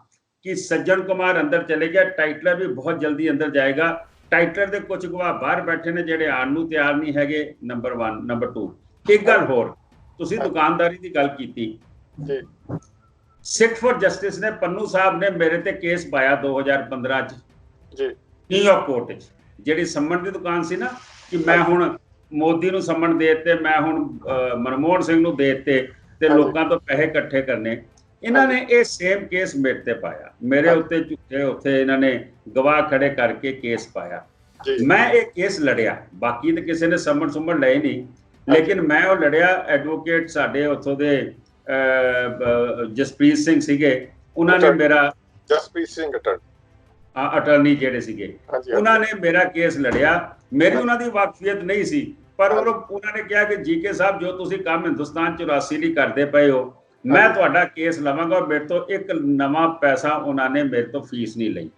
ਕਿ ਸੱਜਣ ਕੁਮਾਰ ਅੰਦਰ ਚਲੇ ਗਿਆ, ਟਾਈਟਲਰ ਵੀ ਬਹੁਤ ਜਲਦੀ ਅੰਦਰ ਜਾਏਗਾ। ਟਾਈਟਲਰ ਦੇ ਕੁਝ ਗਵਾਹ ਬਾਹਰ ਬੈਠੇ ਨੇ ਜਿਹੜੇ ਆਉਣ ਨੂੰ ਤਿਆਰ ਨਹੀਂ ਹੈਗੇ, ਨੰਬਰ 1। ਨੰਬਰ 2, ਇੱਕ ਗੱਲ ਹੋਰ, ਤੁਸੀਂ ਦੁਕਾਨਦਾਰੀ ਦੀ ਗੱਲ ਕੀਤੀ ਜੀ। ਸਿੱਖ ਫॉर ਜਸਟਿਸ ਨੇ, ਪੰਨੂ ਸਾਹਿਬ ਨੇ ਮੇਰੇ ਤੇ ਕੇਸ ਪਾਇਆ 2015 ਚ ਜੀ ਨਿਊਯਾਰਕ ਕੋਰਟ ਚ। ਜਿਹੜੀ ਸੰਮਣ ਦੀ ਦੁਕਾਨ ਸੀ ਨਾ ਕਿ ਮੈਂ ਹੁਣ ਮੋਦੀ ਨੂੰ ਸੰਮਣ ਦੇ ਦਿੱਤੇ, ਮੈਂ ਹੁਣ ਮਨਮੋਹਨ ਸਿੰਘ ਨੂੰ ਦੇ ਦਿੱਤੇ ਤੇ ਲੋਕਾਂ ਤੋਂ ਪੈਸੇ ਇਕੱਠੇ ਕਰਨੇ, ਇਹਨਾਂ ਨੇ ਇਹ ਸੇਮ ਕੇਸ ਮੇਰੇ ਤੇ ਪਾਇਆ। ਮੇਰੇ ਉੱਤੇ ਝੂਠੇ ਉੱਥੇ ਇਹਨਾਂ ਨੇ ਗਵਾਹ ਖੜੇ ਕਰਕੇ ਕੇਸ ਪਾਇਆ। ਮੈਂ ਇਹ ਕੇਸ ਲੜਿਆ, ਬਾਕੀ ਤਾਂ ਕਿਸੇ ਨੇ ਸੰਮਣ ਸੁਮਣ ਲਏ ਨਹੀਂ, ਲੇਕਿਨ ਮੈਂ ਉਹ ਲੜਿਆ। ਐਡਵੋਕੇਟ ਸਾਡੇ ਉੱਥੋਂ ਦੇ ਜਸਪ੍ਰੀਤ ਸਿੰਘ ਸੀਗੇ, ਉਹਨਾਂ ਨੇ ਮੇਰਾ, ਜਸਪ੍ਰੀਤ ਸਿੰਘ ਅਟਰਨੀ ਜਿਹੜੇ ਸੀਗੇ, ਉਹਨਾਂ ਨੇ ਮੇਰਾ ਕੇਸ ਲੜਿਆ। ਮੇਰੀ ਉਹਨਾਂ ਦੀ ਵਾਕਫੀਅਤ ਨਹੀਂ ਸੀ, ਪਰ ਉਹਨਾਂ ਨੇ ਕਿਹਾ ਕਿ ਜੀਕੇ ਸਾਹਿਬ ਜੋ ਤੁਸੀਂ ਕੰਮ ਹਿੰਦੁਸਤਾਨ 84 ਲਈ ਕਰਦੇ ਪਏ ਹੋ, ਮੈਂ ਤੁਹਾਡਾ ਕੇਸ ਲਵਾਂਗਾ। ਔਰ ਮੇਰੇ ਤੋਂ ਇੱਕ ਨਵਾਂ ਪੈਸਾ ਉਹਨਾਂ ਨੇ ਮੇਰੇ ਤੋਂ ਫੀਸ ਨਹੀਂ ਲਈ।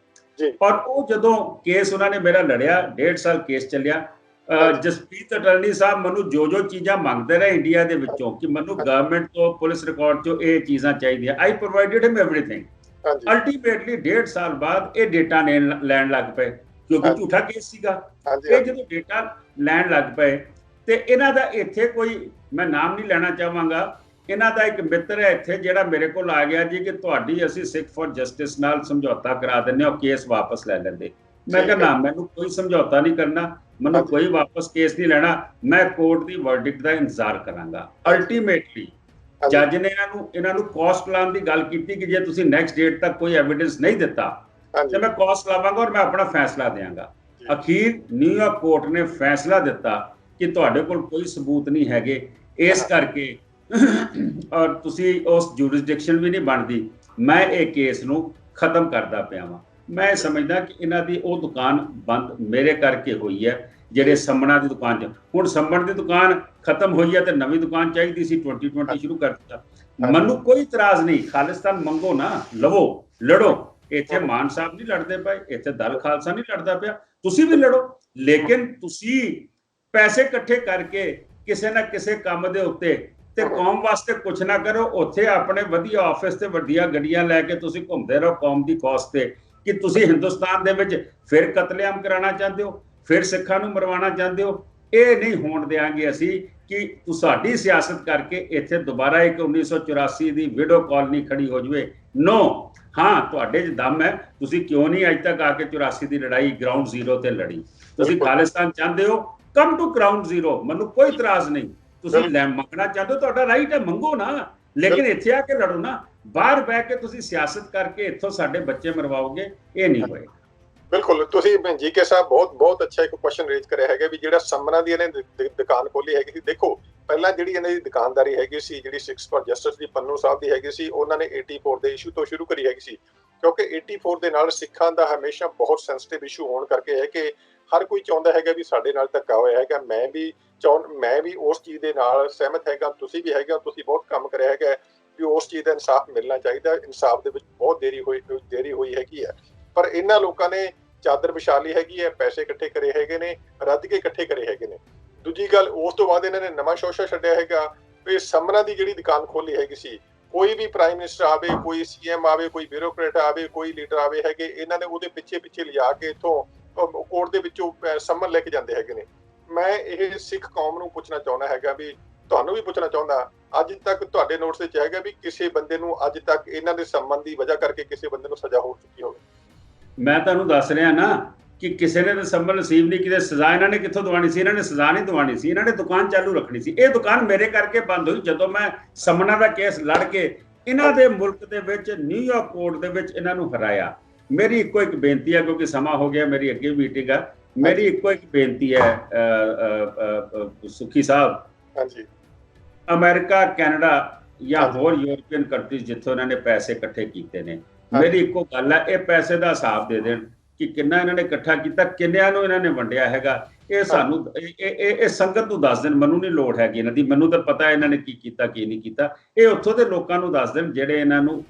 ਔਰ ਉਹ ਜਦੋਂ ਕੇਸ ਉਹਨਾਂ ਨੇ ਮੇਰਾ ਲੜਿਆ, 1.5 ਸਾਲ ਕੇਸ ਚੱਲਿਆ। ਜਸਪ੍ਰੀਤ ਅਟਰਨੀ ਸਾਹਿਬ ਮੈਨੂੰ ਜੋ ਚੀਜ਼ਾਂ ਮੰਗਦੇ ਰਹੇ ਇੰਡੀਆ ਦੇ ਵਿੱਚੋਂ ਕਿ ਮੈਨੂੰ ਗਵਰਨਮੈਂਟ ਤੋਂ, ਪੁਲਿਸ ਰਿਕਾਰਡ ਚੋਂ ਇਹ ਚੀਜ਼ਾਂ ਚਾਹੀਦੀਆਂ, ਆਈ ਪ੍ਰੋਵਾਈਡਡ ਹਿਮ ਐਵਰੀਥਿੰਗ। ਅਲਟੀਮੇਟਲੀ 1.5 ਸਾਲ ਬਾਅਦ ਇਹ ਡੇਟਾ ਲੈਣ ਲੱਗ ਪਏ, ਕਿਉਂਕਿ ਝੂਠਾ ਕੇਸ ਸੀਗਾ। ਇਹ ਜਦੋਂ ਡੇਟਾ ਲੈਣ ਲੱਗ ਪਏ ਤੇ ਇਹਨਾਂ ਦਾ ਇੱਥੇ ਕੋਈ, ਮੈਂ ਨਾਮ ਨਹੀਂ ਲੈਣਾ ਚਾਹਾਂਗਾ, ਇਹਨਾਂ ਦਾ ਇੱਕ ਮਿੱਤਰ ਹੈ ਇੱਥੇ ਜਿਹੜਾ ਮੇਰੇ ਕੋਲ ਆ ਗਿਆ ਜੀ ਕਿ ਤੁਹਾਡੀ ਅਸੀਂ ਸਿੱਖ ਫॉर ਜਸਟਿਸ ਨਾਲ ਸਮਝੌਤਾ ਕਰਾ ਦਿੰਦੇ ਹਾਂ, ਕੇਸ ਵਾਪਸ ਲੈ ਲੈਂਦੇ। ਮੈਂ ਕਿਹਾ ਨਾ, ਮੈਨੂੰ ਕੋਈ ਸਮਝੌਤਾ ਨਹੀਂ ਕਰਨਾ, ਮੈਨੂੰ ਕੋਈ ਵਾਪਸ ਕੇਸ ਨਹੀਂ ਲੈਣਾ, ਮੈਂ ਕੋਰਟ ਦੀ ਵਰਡਿਕਟ ਦਾ ਇੰਤਜ਼ਾਰ ਕਰਾਂਗਾ। ਅਲਟੀਮੇਟਲੀ ਜੱਜ ਨੇ ਇਹਨਾਂ ਨੂੰ ਕਾਸਟ ਲਾਉਣ ਦੀ ਗੱਲ ਕੀਤੀ ਕਿ ਜੇ ਤੁਸੀਂ ਨੈਕਸਟ ਡੇਟ ਤੱਕ ਕੋਈ ਐਵੀਡੈਂਸ ਨਹੀਂ ਦਿੱਤਾ ਤੇ ਮੈਂ ਕਾਸਟ ਲਾਵਾਂਗਾ ਔਰ ਮੈਂ ਆਪਣਾ ਫੈਸਲਾ ਦਿਆਂਗਾ। ਅਖੀਰ ਨਿਊਯਾਰਕ ਕੋਰਟ ਨੇ ਫੈਸਲਾ ਦਿੱਤਾ ਕਿ ਤੁਹਾਡੇ ਕੋਲ ਕੋਈ ਸਬੂਤ ਨਹੀਂ ਹੈਗੇ, ਇਸ ਕਰਕੇ ਔਰ ਤੁਸੀਂ ਉਸ ਜੂਰਿਸਡਿਕਸ਼ਨ ਵੀ ਨਹੀਂ ਬਣਦੀ, ਮੈਂ ਇਹ ਕੇਸ ਨੂੰ ਖਤਮ ਕਰਦਾ ਪਿਆ ਵਾਂ। ਮੈਂ ਸਮਝਦਾ ਕਿ ਇਹਨਾਂ ਦੀ ਉਹ ਦੁਕਾਨ ਬੰਦ ਮੇਰੇ ਕਰਕੇ ਹੋਈ ਹੈ, ਜਿਹੜੇ ਸੰਮਣਾ ਦੀ ਦੁਕਾਨ 'ਚ। ਹੁਣ ਸੰਮਣ ਦੀ ਦੁਕਾਨ ਖਤਮ ਹੋਈ ਹੈ ਤੇ ਨਵੀਂ ਦੁਕਾਨ ਚਾਹੀਦੀ ਸੀ, 2020 ਸ਼ੁਰੂ ਕਰ ਦਿੱਤਾ। ਮੈਨੂੰ ਕੋਈ ਇਤਰਾਜ਼ ਨਹੀਂ, ਖਾਲਿਸਤਾਨ ਮੰਗੋ ਨਾ, ਲਵੋ, ਲੜੋ। ਇੱਥੇ ਮਾਨ ਸਾਹਿਬ ਨਹੀਂ ਲੜਦੇ ਪਏ, ਇੱਥੇ ਦਲ ਖਾਲਸਾ ਨਹੀਂ ਲੜਦਾ ਪਿਆ, ਤੁਸੀਂ ਵੀ ਲੜੋ, ਲੇਕਿਨ ਤੁਸੀਂ ਪੈਸੇ ਇਕੱਠੇ ਕਰਕੇ ਕਿਸੇ ਨਾ ਕਿਸੇ ਕੰਮ ਦੇ ਉੱਤੇ ਤੇ ਕੌਮ ਵਾਸਤੇ ਕੁਛ ਨਾ ਕਰੋ। ਉੱਥੇ ਆਪਣੇ ਵਧੀਆ ਆਫਿਸ ਤੇ ਵੱਡੀਆਂ ਗੱਡੀਆਂ ਲੈ ਕੇ ਤੁਸੀਂ ਘੁੰਮਦੇ ਰਹੋ ਕੌਮ ਦੀ ਕਾਸਟ ਤੇ, ਕਿ ਤੁਸੀਂ ਹਿੰਦੁਸਤਾਨ ਦੇ ਵਿੱਚ ਫਿਰ ਕਤਲੇਆਮ ਕਰਾਉਣਾ ਚਾਹੁੰਦੇ ਹੋ, ਫਿਰ ਸਿੱਖਾਂ ਨੂੰ ਮਰਵਾਉਣਾ ਚਾਹੁੰਦੇ ਹੋ। ਇਹ ਨਹੀਂ ਹੋਣ ਦੇਵਾਂਗੇ ਅਸੀਂ ਕਿ ਸਾਡੀ ਸਿਆਸਤ ਕਰਕੇ ਇੱਥੇ ਦੁਬਾਰਾ ਇੱਕ 1984 ਦੀ ਵਿਡੋ ਕਾਲਨੀ ਖੜੀ ਹੋ ਜਾਵੇ। ਨੋ, ਹਾਂ ਤੁਹਾਡੇ 'ਚ ਦਮ ਹੈ, ਤੁਸੀਂ ਕਿਉਂ ਨਹੀਂ ਅੱਜ ਤੱਕ ਆ ਕੇ 84 ਦੀ ਲੜਾਈ ਗਰਾਊਂਡ ਜ਼ੀਰੋ ਤੇ ਲੜੀ? ਤੁਸੀਂ ਖਾਲਿਸਤਾਨ ਚਾਹੁੰਦੇ ਹੋ, ਕਮ ਟੂ ਗਰਾਊਂਡ ਜ਼ੀਰੋ, ਮੈਨੂੰ ਕੋਈ ਇਤਰਾਜ਼ ਨਹੀਂ। ਤੁਸੀਂ ਮੰਗਣਾ ਚਾਹੁੰਦੇ ਹੋ, ਤੁਹਾਡਾ ਰਾਈਟ ਹੈ, ਮੰਗੋ ਨਾ, ਲੇਕਿਨ ਇੱਥੇ ਆ ਕੇ ਲੜੋ ਨਾ। ਬਾਹਰ ਬਹਿ ਕੇ ਤੁਸੀਂ ਸਿਆਸਤ ਕਰਕੇ ਇੱਥੋਂ ਸਾਡੇ ਬੱਚੇ ਮਰਵਾਓਗੇ, ਇਹ ਨਹੀਂ ਹੋਏਗਾ। ਬਿਲਕੁਲ, ਤੁਸੀਂ ਜੀਕੇ ਸਾਹਿਬ ਬਹੁਤ ਅੱਛਾ ਇੱਕ ਕੁਐਸਚਨ ਰੇਜ਼ ਕਰਿਆ ਹੈਗਾ ਵੀ ਜਿਹੜਾ ਸੰਮਣਾ ਦੀ ਇਹਨੇ ਦੁਕਾਨ ਖੋਲੀ ਹੈਗੀ ਸੀ। ਦੇਖੋ, ਪਹਿਲਾਂ ਜਿਹੜੀ ਇਹਨਾਂ ਦੀ ਦੁਕਾਨਦਾਰੀ ਹੈਗੀ ਸੀ, ਜਿਹੜੀ ਸਿੱਖਸ ਫॉर ਜਸਟਿਸ ਦੀ ਪੰਨੂ ਸਾਹਿਬ ਦੀ ਹੈਗੀ ਸੀ, ਉਹਨਾਂ ਨੇ 84 ਦੇ ਇਸ਼ੂ ਤੋਂ ਸ਼ੁਰੂ ਕਰੀ ਹੈਗੀ ਸੀ, ਕਿਉਂਕਿ 84 ਦੇ ਨਾਲ ਸਿੱਖਾਂ ਦਾ ਹਮੇਸ਼ਾ ਬਹੁਤ ਸੈਂਸਿਟਿਵ ਇਸ਼ੂ ਹੋਣ ਕਰਕੇ ਹੈ ਕਿ ਹਰ ਕੋਈ ਚਾਹੁੰਦਾ ਹੈਗਾ ਵੀ ਸਾਡੇ ਨਾਲ ਧੱਕਾ ਹੋਇਆ ਹੈਗਾ। ਮੈਂ ਵੀ ਉਸ ਚੀਜ਼ ਦੇ ਨਾਲ ਸਹਿਮਤ ਹੈਗਾ, ਤੁਸੀਂ ਵੀ ਹੈਗਾ, ਤੁਸੀਂ ਬਹੁਤ ਕੰਮ ਕਰਿਆ ਹੈਗਾ ਵੀ ਉਸ ਚੀਜ਼ ਦਾ ਇਨਸਾਫ ਮਿਲਣਾ ਚਾਹੀਦਾ। ਇਨਸਾਫ ਦੇ ਵਿੱਚ ਬਹੁਤ ਦੇਰੀ ਹੋਈ ਹੈਗੀ ਹੈ, ਪਰ ਇਹਨਾਂ ਲੋਕਾਂ ਨੇ ਚਾਦਰ ਵਿਛਾ ਲਈ ਹੈਗੀ ਹੈ, ਪੈਸੇ ਇਕੱਠੇ ਕਰੇ ਹੈਗੇ ਨੇ, ਰੱਜ ਕੇ ਇਕੱਠੇ ਕਰੇ ਹੈਗੇ ਨੇ। ਦੂਜੀ ਗੱਲ ਉਸ ਤੋਂ ਬਾਅਦ ਇਹਨਾਂ ਨੇ ਨਵਾਂ ਸ਼ੋਸ਼ਾ ਛੱਡਿਆ ਹੈਗਾ ਵੀ ਸਮਨਾਂ ਦੀ ਜਿਹੜੀ ਦੁਕਾਨ ਖੋਲੀ ਹੈਗੀ ਸੀ, ਕੋਈ ਵੀ ਪ੍ਰਾਈਮ ਮਿਨਿਸਟਰ ਆਵੇ, ਕੋਈ ਸੀਐਮ ਆਵੇ, ਕੋਈ ਬਿਊਰੋਕਰੇਟ ਆਵੇ, ਕੋਈ ਲੀਡਰ ਆਵੇ ਹੈਗੇ, ਇਹਨਾਂ ਨੇ ਉਹਦੇ ਪਿੱਛੇ ਪਿੱਛੇ ਲਿਜਾ ਕੇ ਇੱਥੋਂ ਕੋਰਟ ਦੇ ਵਿੱਚੋਂ ਸਮਨ ਲੈ ਕੇ ਜਾਂਦੇ ਹੈਗੇ ਨੇ। ਮੈਂ ਇਹ ਸਿੱਖ ਕੌਮ ਨੂੰ ਪੁੱਛਣਾ ਚਾਹੁੰਦਾ ਹੈਗਾ ਵੀ ਤੁਹਾਨੂੰ ਵੀ ਪੁੱਛਣਾ ਚਾਹੁੰਦਾ, ਅੱਜ ਤੱਕ ਤੁਹਾਡੇ ਨੋਟਿਸ ਵਿੱਚ ਹੈਗਾ ਵੀ ਕਿਸੇ ਬੰਦੇ ਨੂੰ ਅੱਜ ਤੱਕ ਇਹਨਾਂ ਦੇ ਸੰਬੰਧ ਦੀ ਵਜ੍ਹਾ ਕਰਕੇ ਕਿਸੇ ਬੰਦੇ ਨੂੰ ਸਜ਼ਾ ਹੋ ਚੁੱਕੀ ਹੋਵੇ? ਮੈਂ ਤੁਹਾਨੂੰ ਦੱਸ ਰਿਹਾ ਨਾ ਕਿ ਕਿਸੇ ਨੇ ਤਾਂ ਸੰਬਲ ਨਸੀਬ ਨਹੀਂ ਕੀਤੇ, ਸਜ਼ਾ ਇਹਨਾਂ ਨੇ ਕਿੱਥੋਂ ਦਵਾਣੀ ਸੀ? ਇਹਨਾਂ ਨੇ ਸਜ਼ਾ ਨਹੀਂ ਦਵਾਣੀ ਸੀ, ਇਹਨਾਂ ਨੇ ਦੁਕਾਨ ਚਾਲੂ ਰੱਖਣੀ ਸੀ। ਇਹ ਦੁਕਾਨ ਮੇਰੇ ਕਰਕੇ ਬੰਦ ਹੋਈ ਜਦੋਂ ਮੈਂ ਸਮਨਾਂ ਦਾ ਕੇਸ ਲੜ ਕੇ ਇਹਨਾਂ ਦੇ ਮੁਲਕ ਦੇ ਵਿੱਚ ਨਿਊਯਾਰਕ ਕੋਰਟ ਦੇ ਵਿੱਚ ਇਹਨਾਂ ਨੂੰ ਹਰਾਇਆ। ਮੇਰੀ ਇੱਕੋ ਇੱਕ ਬੇਨਤੀ ਹੈ, ਕਿਉਂਕਿ ਸਮਾਂ ਹੋ ਗਿਆ, ਮੇਰੀ ਅੱਗੇ ਮੀਟਿੰਗ ਆ, ਮੇਰੀ ਇੱਕੋ ਇੱਕ ਬੇਨਤੀ ਹੈ ਸੁਖੀ ਸਾਹਿਬ, ਹਾਂਜੀ, ਅਮਰੀਕਾ, ਕੈਨੇਡਾ ਜਾਂ ਹੋਰ ਯੂਰਪੀਅਨ ਕੰਟਰੀਜ਼ ਜਿੱਥੋਂ ਇਹਨਾਂ ਨੇ ਪੈਸੇ ਇਕੱਠੇ ਕੀਤੇ ਨੇ, ਮੇਰੀ ਇੱਕੋ ਗੱਲ ਹੈ, ਇਹ ਪੈਸੇ ਦਾ ਹਿਸਾਬ ਦੇ ਦੇਣ ਕਿ ਕਿੰਨਾ ਇਹਨਾਂ ਨੇ ਇਕੱਠਾ ਕੀਤਾ, ਕਿੰਨਿਆਂ ਨੂੰ ਇਹਨਾਂ ਨੇ ਵੰਡਿਆ ਹੈਗਾ। ਇਹ ਸਾਨੂੰ ਇਹ ਸੰਗਤ ਨੂੰ ਦੱਸ ਦੇਣ, ਮੈਨੂੰ ਨਹੀਂ ਲੋੜ ਹੈਗੀ ਇਹਨਾਂ ਦੀ, ਮੈਨੂੰ ਤਾਂ ਪਤਾ ਇਹਨਾਂ ਨੇ ਕੀ ਕੀਤਾ ਕੀ ਨਹੀਂ ਕੀਤਾ। ਇਹ ਉੱਥੋਂ ਦੇ ਲੋਕਾਂ ਨੂੰ ਦੱਸ ਦੇਣ ਜਿਹੜੇ ਇਹਨਾਂ ਨੂੰ,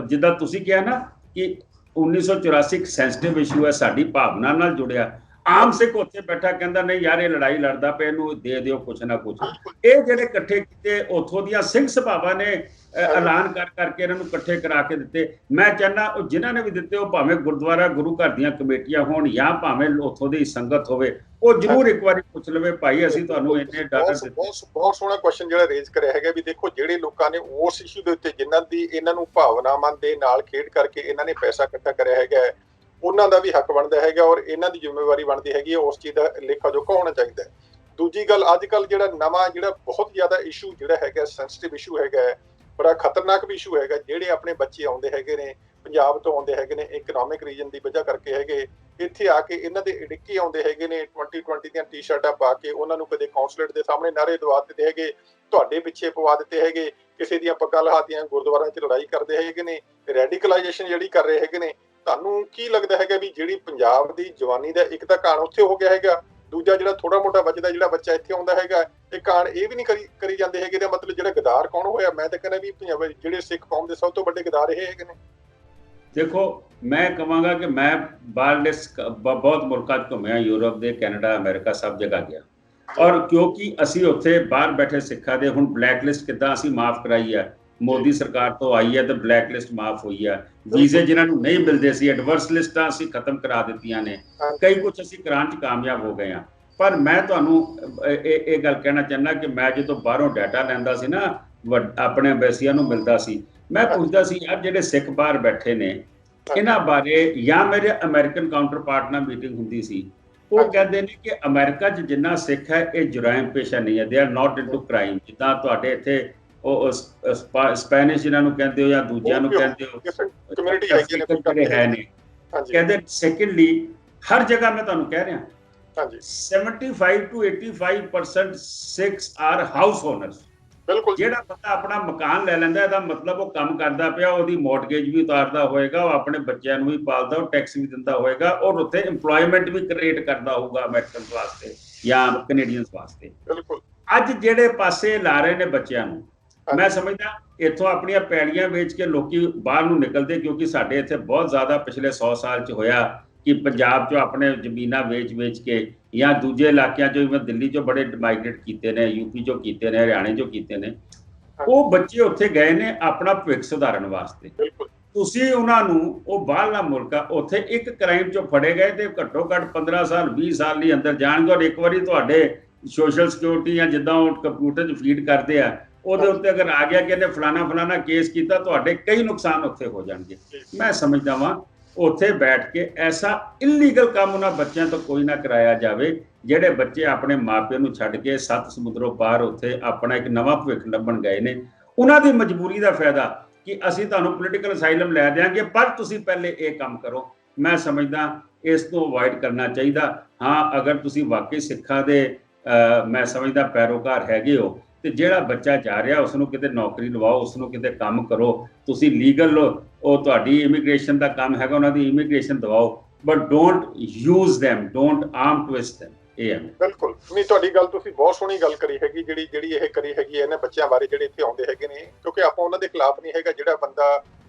ਜਿੱਦਾਂ ਤੁਸੀਂ ਕਿਹਾ ਨਾ ਕਿ 1984 ਇੱਕ ਸੈਂਸਿਟਿਵ ਇਸ਼ੂ ਹੈ, ਸਾਡੀ ਭਾਵਨਾ ਨਾਲ ਜੁੜਿਆ। ਆਮ ਸਿੱਖ ਉੱਥੇ ਬੈਠਾ ਕਹਿੰਦਾ ਨਹੀਂ ਯਾਰ ਇਹ ਲੜਾਈ ਲੜਦਾ ਪਿਆ, ਇਹਨੂੰ ਦੇ ਦਿਓ ਕੁਛ ਨਾ ਕੁਛ। ਇਹ ਜਿਹੜੇ ਇਕੱਠੇ ਕੀਤੇ ਉੱਥੋਂ ਦੀਆਂ ਸਿੰਘ ਸਭਾਵਾਂ ਨੇ ਐਲਾਨ ਕਰ ਕਰਕੇ ਇਹਨਾਂ ਨੂੰ ਇਕੱਠੇ ਕਰਾ ਕੇ ਦਿੱਤੇ। ਮੈਂ ਚਾਹੁੰਦਾ ਉਹ ਜਿਨ੍ਹਾਂ ਨੇ ਵੀ ਦਿੱਤੇ, ਉਹ ਭਾਵੇਂ ਗੁਰਦੁਆਰਾ ਗੁਰੂ ਘਰ ਦੀਆਂ ਕਮੇਟੀਆਂ ਹੋਣ ਜਾਂ ਭਾਵੇਂ ਉੱਥੋਂ ਦੀ ਸੰਗਤ ਹੋਵੇ, ਉਹ ਜ਼ਰੂਰ ਇੱਕ ਵਾਰੀ ਪੁੱਛ ਲਵੇ ਭਾਈ ਅਸੀਂ ਤੁਹਾਨੂੰ ਇੰਨੇ ਡਾਲਰ ਦਿੱਤੇ। ਬਹੁਤ ਸੋਹਣਾ ਕੁਐਸਚਨ ਜਿਹੜਾ ਰੇਜ਼ ਕਰਿਆ ਹੈਗਾ ਵੀ ਦੇਖੋ ਜਿਹੜੇ ਲੋਕਾਂ ਨੇ ਉਸ ਇਸ਼ੂ ਦੇ ਉੱਤੇ ਜਿਨ੍ਹਾਂ ਦੀ ਇਹਨਾਂ ਨੂੰ ਭਾਵਨਾਵਾਂ ਦੇ ਨਾਲ ਖੇਡ ਕਰਕੇ ਇਹਨਾਂ ਨੇ ਪੈਸਾ ਇਕੱਠਾ ਕਰਿਆ ਹੈਗਾ, ਉਹਨਾਂ ਦਾ ਵੀ ਹੱਕ ਬਣਦਾ ਹੈਗਾ ਔਰ ਇਹਨਾਂ ਦੀ ਜ਼ਿੰਮੇਵਾਰੀ ਬਣਦੀ ਹੈਗੀ ਹੈ, ਉਸ ਚੀਜ਼ ਦਾ ਲੇਖਾ ਜੋਖਾ ਹੋਣਾ ਚਾਹੀਦਾ ਹੈ। ਦੂਜੀ ਗੱਲ, ਅੱਜ ਕੱਲ੍ਹ ਜਿਹੜਾ ਨਵਾਂ ਜਿਹੜਾ ਬਹੁਤ ਜ਼ਿਆਦਾ ਇਸ਼ੂ ਜਿਹੜਾ ਹੈਗਾ, ਸੈਂਸਿਟਿਵ ਇਸ਼ੂ ਹੈਗਾ, ਬੜਾ ਖਤਰਨਾਕ ਵੀ ਇਸ਼ੂ ਹੈਗਾ। ਜਿਹੜੇ ਆਪਣੇ ਬੱਚੇ ਆਉਂਦੇ ਹੈਗੇ ਨੇ ਪੰਜਾਬ ਤੋਂ, ਆਉਂਦੇ ਹੈਗੇ ਨੇ ਇਕਨੋਮਿਕ ਰੀਜਨ ਦੀ ਵਜ੍ਹਾ ਕਰਕੇ ਹੈਗੇ, ਇੱਥੇ ਆ ਕੇ ਇਹਨਾਂ ਦੇ ਇੜਿੱਕੇ ਆਉਂਦੇ ਹੈਗੇ ਨੇ 2020 ਦੀਆਂ ਟੀ-ਸ਼ਰਟਾਂ ਪਾ ਕੇ, ਉਹਨਾਂ ਨੂੰ ਕਦੇ ਕੌਂਸਲੇਟ ਦੇ ਸਾਹਮਣੇ ਨਾਅਰੇ ਦਵਾ ਦਿੱਤੇ ਹੈਗੇ, ਤੁਹਾਡੇ ਪਿੱਛੇ ਪਵਾ ਦਿੱਤੇ ਹੈਗੇ, ਕਿਸੇ ਦੀਆਂ ਪੱਗਾਂ ਲਹਾਤੀਆਂ, ਗੁਰਦੁਆਰਿਆਂ 'ਚ ਲੜਾਈ ਕਰਦੇ ਹੈਗੇ ਨੇ, ਰੈਡੀਕਲਾਈਜੇਸ਼ਨ ਜਿਹੜੀ ਕਰ ਰਹੇ ਹੈਗੇ ਨੇ। ਤੁਹਾਨੂੰ ਕੀ ਲੱਗਦਾ ਹੈਗਾ ਵੀ ਜਿਹੜੀ ਪੰਜਾਬ ਦੀ ਜਵਾਨੀ ਦਾ ਇੱਕ ਤਾਂ ਕਾਣ ਉੱਥੇ ਹੋ ਗਿਆ ਹੈਗਾ, ਦੂਜਾ ਜਿਹੜਾ ਥੋੜਾ ਮੋਟਾ ਬਚਦਾ ਜਿਹੜਾ ਬੱਚਾ ਇੱਥੇ ਆਉਂਦਾ ਹੈਗਾ, ਇਹ ਕਾਣ ਇਹ ਵੀ ਨਹੀਂ ਕਰੀ ਜਾਂਦੇ ਹੈਗੇ? ਇਹਦਾ ਮਤਲਬ ਜਿਹੜਾ ਗਦਾਰ ਕੌਣ ਹੋਇਆ? ਮੈਂ ਤਾਂ ਕਹਿੰਦਾ ਵੀ ਪੰਜਾਬ ਜਿਹੜੇ ਸਿੱਖ ਕੌਮ ਦੇ ਸਭ ਤੋਂ ਵੱਡੇ ਗਦਾਰ ਇਹ ਹੈਗੇ ਨੇ। ਦੇਖੋ ਮੈਂ ਕਹਾਂਗਾ ਕਿ ਮੈਂ ਬਾਹਰਲੇ ਬਹੁਤ ਮੁਲਕਾਂ 'ਚ ਘੁੰਮਿਆ, ਯੂਰਪ ਦੇ, ਕੈਨੇਡਾ, ਅਮਰੀਕਾ, ਸਭ ਜਗ੍ਹਾ ਗਿਆ। ਔਰ ਕਿਉਂਕਿ ਅਸੀਂ ਉੱਥੇ ਬਾਹਰ ਬੈਠੇ ਸਿੱਖਾਂ ਦੇ ਹੁਣ ਬਲੈਕ ਲਿਸਟ ਕਿੱਦਾਂ ਅਸੀਂ ਮਾਫ ਕਰਾਈ ਹੈ, ਮੋਦੀ ਸਰਕਾਰ ਤੋਂ ਆਈ ਹੈ ਤਾਂ ਬਲੈਕ ਲਿਸਟ ਮਾਫ ਹੋਈ ਹੈ। ਵੀਜ਼ੇ ਜਿਨ੍ਹਾਂ ਨੂੰ ਨਹੀਂ ਮਿਲਦੇ ਸੀ, ਐਡਵਰਸ ਲਿਸਟਾਂ ਅਸੀਂ ਖਤਮ ਕਰਾ ਦਿੱਤੀਆਂ ਨੇ, ਕਈ ਕੁਝ ਅਸੀਂ ਕਰਾਉਣ 'ਚ ਕਾਮਯਾਬ ਹੋ ਗਏ ਹਾਂ। ਪਰ ਮੈਂ ਤੁਹਾਨੂੰ ਇਹ ਗੱਲ ਕਹਿਣਾ ਚਾਹੁੰਦਾ ਕਿ ਮੈਂ ਜਦੋਂ ਬਾਹਰੋਂ ਡਾਟਾ ਲੈਂਦਾ ਸੀ ਨਾ, ਆਪਣੇ ਅੰਬੈਸੀਆਂ ਨੂੰ ਮਿਲਦਾ ਸੀ, ਮੈਂ ਪੁੱਛਦਾ ਸੀ ਯਾਰ ਜਿਹੜੇ ਸਿੱਖ ਬਾਹਰ ਬੈਠੇ ਨੇ ਇਹਨਾਂ ਬਾਰੇ, ਜਾਂ ਮੇਰੇ ਅਮਰੀਕਨ ਕਾਊਂਟਰ ਪਾਰਟ ਨਾਲ ਮੀਟਿੰਗ ਹੁੰਦੀ ਸੀ, ਉਹ ਕਹਿੰਦੇ ਨੇ ਕਿ ਅਮਰੀਕਾ 'ਚ ਜਿੰਨਾ ਸਿੱਖ ਹੈ ਇਹ ਜੁਰਾਇਮ ਪੇਸ਼ਾ ਨਹੀਂ ਹੈ, they are not into crime. ਜਿੱਦਾਂ ਤੁਹਾਡੇ ਇੱਥੇ ਉਹ ਸਪੈਨਿਸ਼ ਜਿਹਨਾਂ ਨੂੰ ਕਹਿੰਦੇ ਹੋ ਜਾਂ ਦੂਜਿਆਂ ਨੂੰ ਕਹਿੰਦੇ ਹੋ, ਜਿਹੜੇ ਹੈ ਨੇ, ਕਹਿੰਦੇ। ਸੈਕੰਡਲੀ, ਹਰ ਜਗ੍ਹਾ ਮੈਂ ਤੁਹਾਨੂੰ ਕਹਿ ਰਿਹਾ 75 to 85% Sikhs are house owners. ਬਿਲਕੁਲ, ਜਿਹੜਾ ਬੰਦਾ ਆਪਣਾ ਮਕਾਨ ਲੈ ਲੈਂਦਾ, ਇਹਦਾ ਮਤਲਬ ਉਹ ਕੰਮ ਕਰਦਾ ਪਿਆ, ਉਹਦੀ ਮੌਰਗੇਜ ਵੀ ਉਤਾਰਦਾ ਹੋਏਗਾ, ਉਹ ਆਪਣੇ ਬੱਚਿਆਂ ਨੂੰ ਵੀ ਪਾਲਦਾ, ਉਹ ਟੈਕਸ ਵੀ ਦਿੰਦਾ ਹੋਏਗਾ, ਔਰ ਉੱਥੇ ਏਮਪਲੋਇਮੈਂਟ ਵੀ ਕ੍ਰੀਏਟ ਕਰਦਾ ਹੋਊਗਾ ਅਮਰੀਕਨ ਵਾਸਤੇ ਜਾਂ ਕੈਨੇਡੀਅਨਸ ਵਾਸਤੇ। ਬਿਲਕੁਲ, ਅੱਜ ਜਿਹੜੇ ਪਾਸੇ ਲਾ ਰਹੇ ਨੇ ਬੱਚਿਆਂ ਨੂੰ, ਮੈਂ ਸਮਝਦਾ ਇੱਥੋਂ ਆਪਣੀਆਂ ਪੈੜੀਆਂ ਵੇਚ ਕੇ ਲੋਕੀ ਬਾਹਰ ਨੂੰ ਨਿਕਲਦੇ, ਕਿਉਂਕਿ ਸਾਡੇ ਇੱਥੇ ਬਹੁਤ ਜ਼ਿਆਦਾ ਪਿਛਲੇ 100 ਸਾਲ 'ਚ ਹੋਇਆ ਕਿ ਪੰਜਾਬ 'ਚੋਂ ਆਪਣੇ ਜ਼ਮੀਨਾਂ ਵੇਚ ਕੇ ਜਾਂ ਦੂਜੇ ਇਲਾਕਿਆਂ 'ਚੋਂ, ਜਿਵੇਂ ਦਿੱਲੀ 'ਚੋਂ ਬੜੇ ਮਾਈਗ੍ਰੇਟ ਕੀਤੇ ਨੇ, ਯੂਪੀ 'ਚੋਂ ਕੀਤੇ ਨੇ, ਹਰਿਆਣੇ 'ਚੋਂ ਕੀਤੇ ਨੇ। ਉਹ ਬੱਚੇ ਉੱਥੇ ਗਏ ਨੇ ਆਪਣਾ ਭਵਿੱਖ ਸੁਧਾਰਨ ਵਾਸਤੇ। ਤੁਸੀਂ ਉਹਨਾਂ ਨੂੰ, ਉਹ ਬਾਹਰਲਾ ਮੁਲਕ ਆ, ਉੱਥੇ ਇੱਕ ਕ੍ਰਾਈਮ 'ਚੋਂ ਫੜੇ ਗਏ ਤੇ ਘੱਟੋ ਘੱਟ 15 ਸਾਲ 20 ਸਾਲ ਲਈ ਅੰਦਰ ਜਾਣਗੇ। ਔਰ ਇੱਕ ਵਾਰੀ ਤੁਹਾਡੇ ਸੋਸ਼ਲ ਸਿਕਿਉਰਿਟੀ ਜਾਂ ਜਿੱਦਾਂ ਉਹ ਕੰਪਿਊਟਰ 'ਚ ਫੀਡ ਕਰਦੇ ਆ, ਉਹਦੇ ਉੱਤੇ ਅਗਰ ਆ ਗਿਆ ਕਿ ਇਹਨੇ ਫਲਾਣਾ ਕੇਸ ਕੀਤਾ, ਤੁਹਾਡੇ ਕਈ ਨੁਕਸਾਨ ਉੱਥੇ ਹੋ ਜਾਣਗੇ। ਮੈਂ ਸਮਝਦਾ ਵਾਂ ਉੱਥੇ ਬੈਠ ਕੇ ਐਸਾ ਇਲੀਗਲ ਕੰਮ ਉਹਨਾਂ ਬੱਚਿਆਂ ਤੋਂ ਕੋਈ ਨਾ ਕਰਾਇਆ ਜਾਵੇ, ਜਿਹੜੇ ਬੱਚੇ ਆਪਣੇ ਮਾਪਿਆਂ ਨੂੰ ਛੱਡ ਕੇ 7 ਸਮੁੰਦਰੋਂ ਪਾਰ ਉੱਥੇ ਆਪਣਾ ਇੱਕ ਨਵਾਂ ਭਵਿੱਖ ਲੱਭਣ ਗਏ ਨੇ। ਉਹਨਾਂ ਦੀ ਮਜਬੂਰੀ ਦਾ ਫਾਇਦਾ ਕਿ ਅਸੀਂ ਤੁਹਾਨੂੰ ਪੋਲੀਟੀਕਲ ਅਸਾਈਲਮ ਲੈ ਦਿਆਂਗੇ, ਪਰ ਤੁਸੀਂ ਪਹਿਲੇ ਇਹ ਕੰਮ ਕਰੋ। ਮੈਂ ਸਮਝਦਾ ਇਸ ਤੋਂ ਅਵੋਇਡ ਕਰਨਾ ਚਾਹੀਦਾ। ਹਾਂ, ਅਗਰ ਤੁਸੀਂ ਵਾਕਈ ਸਿੱਖਾਂ ਦੇ ਮੈਂ ਸਮਝਦਾ ਪੈਰੋਕਾਰ ਹੈਗੇ ਹੋ, ਤੇ ਜਿਹੜਾ ਬੱਚਾ ਜਾ ਰਿਹਾ ਉਸ ਨੂੰ ਕਿਤੇ ਨੌਕਰੀ ਲਵਾਓ, ਉਸ ਨੂੰ ਕਿਤੇ ਕੰਮ ਕਰੋ, ਤੁਸੀਂ ਲੀਗਲ, ਉਹ ਤੁਹਾਡੀ ਇਮੀਗ੍ਰੇਸ਼ਨ ਦਾ ਕੰਮ ਹੈਗਾ, ਉਹਨਾਂ ਦੀ ਇਮੀਗ੍ਰੇਸ਼ਨ ਦਵਾਓ, but don't use them, don't arm twist them। ਇਹ ਹੈ ਬਿਲਕੁਲ ਨਹੀਂ, ਤੁਹਾਡੀ ਗੱਲ ਤੁਸੀਂ ਬਹੁਤ ਸੋਹਣੀ ਗੱਲ ਕਰੀ ਹੈਗੀ, ਜਿਹੜੀ ਇਹ ਕਰੀ ਹੈਗੀ ਇਹਨਾਂ ਬੱਚਿਆਂ ਬਾਰੇ ਜਿਹੜੇ ਇੱਥੇ ਆਉਂਦੇ ਹੈਗੇ ਨੇ, ਕਿਉਂਕਿ ਆਪਾਂ ਉਹਨਾਂ ਦੇ ਖਿਲਾਫ ਨਹੀਂ ਹੈਗਾ। ਜਿਹੜਾ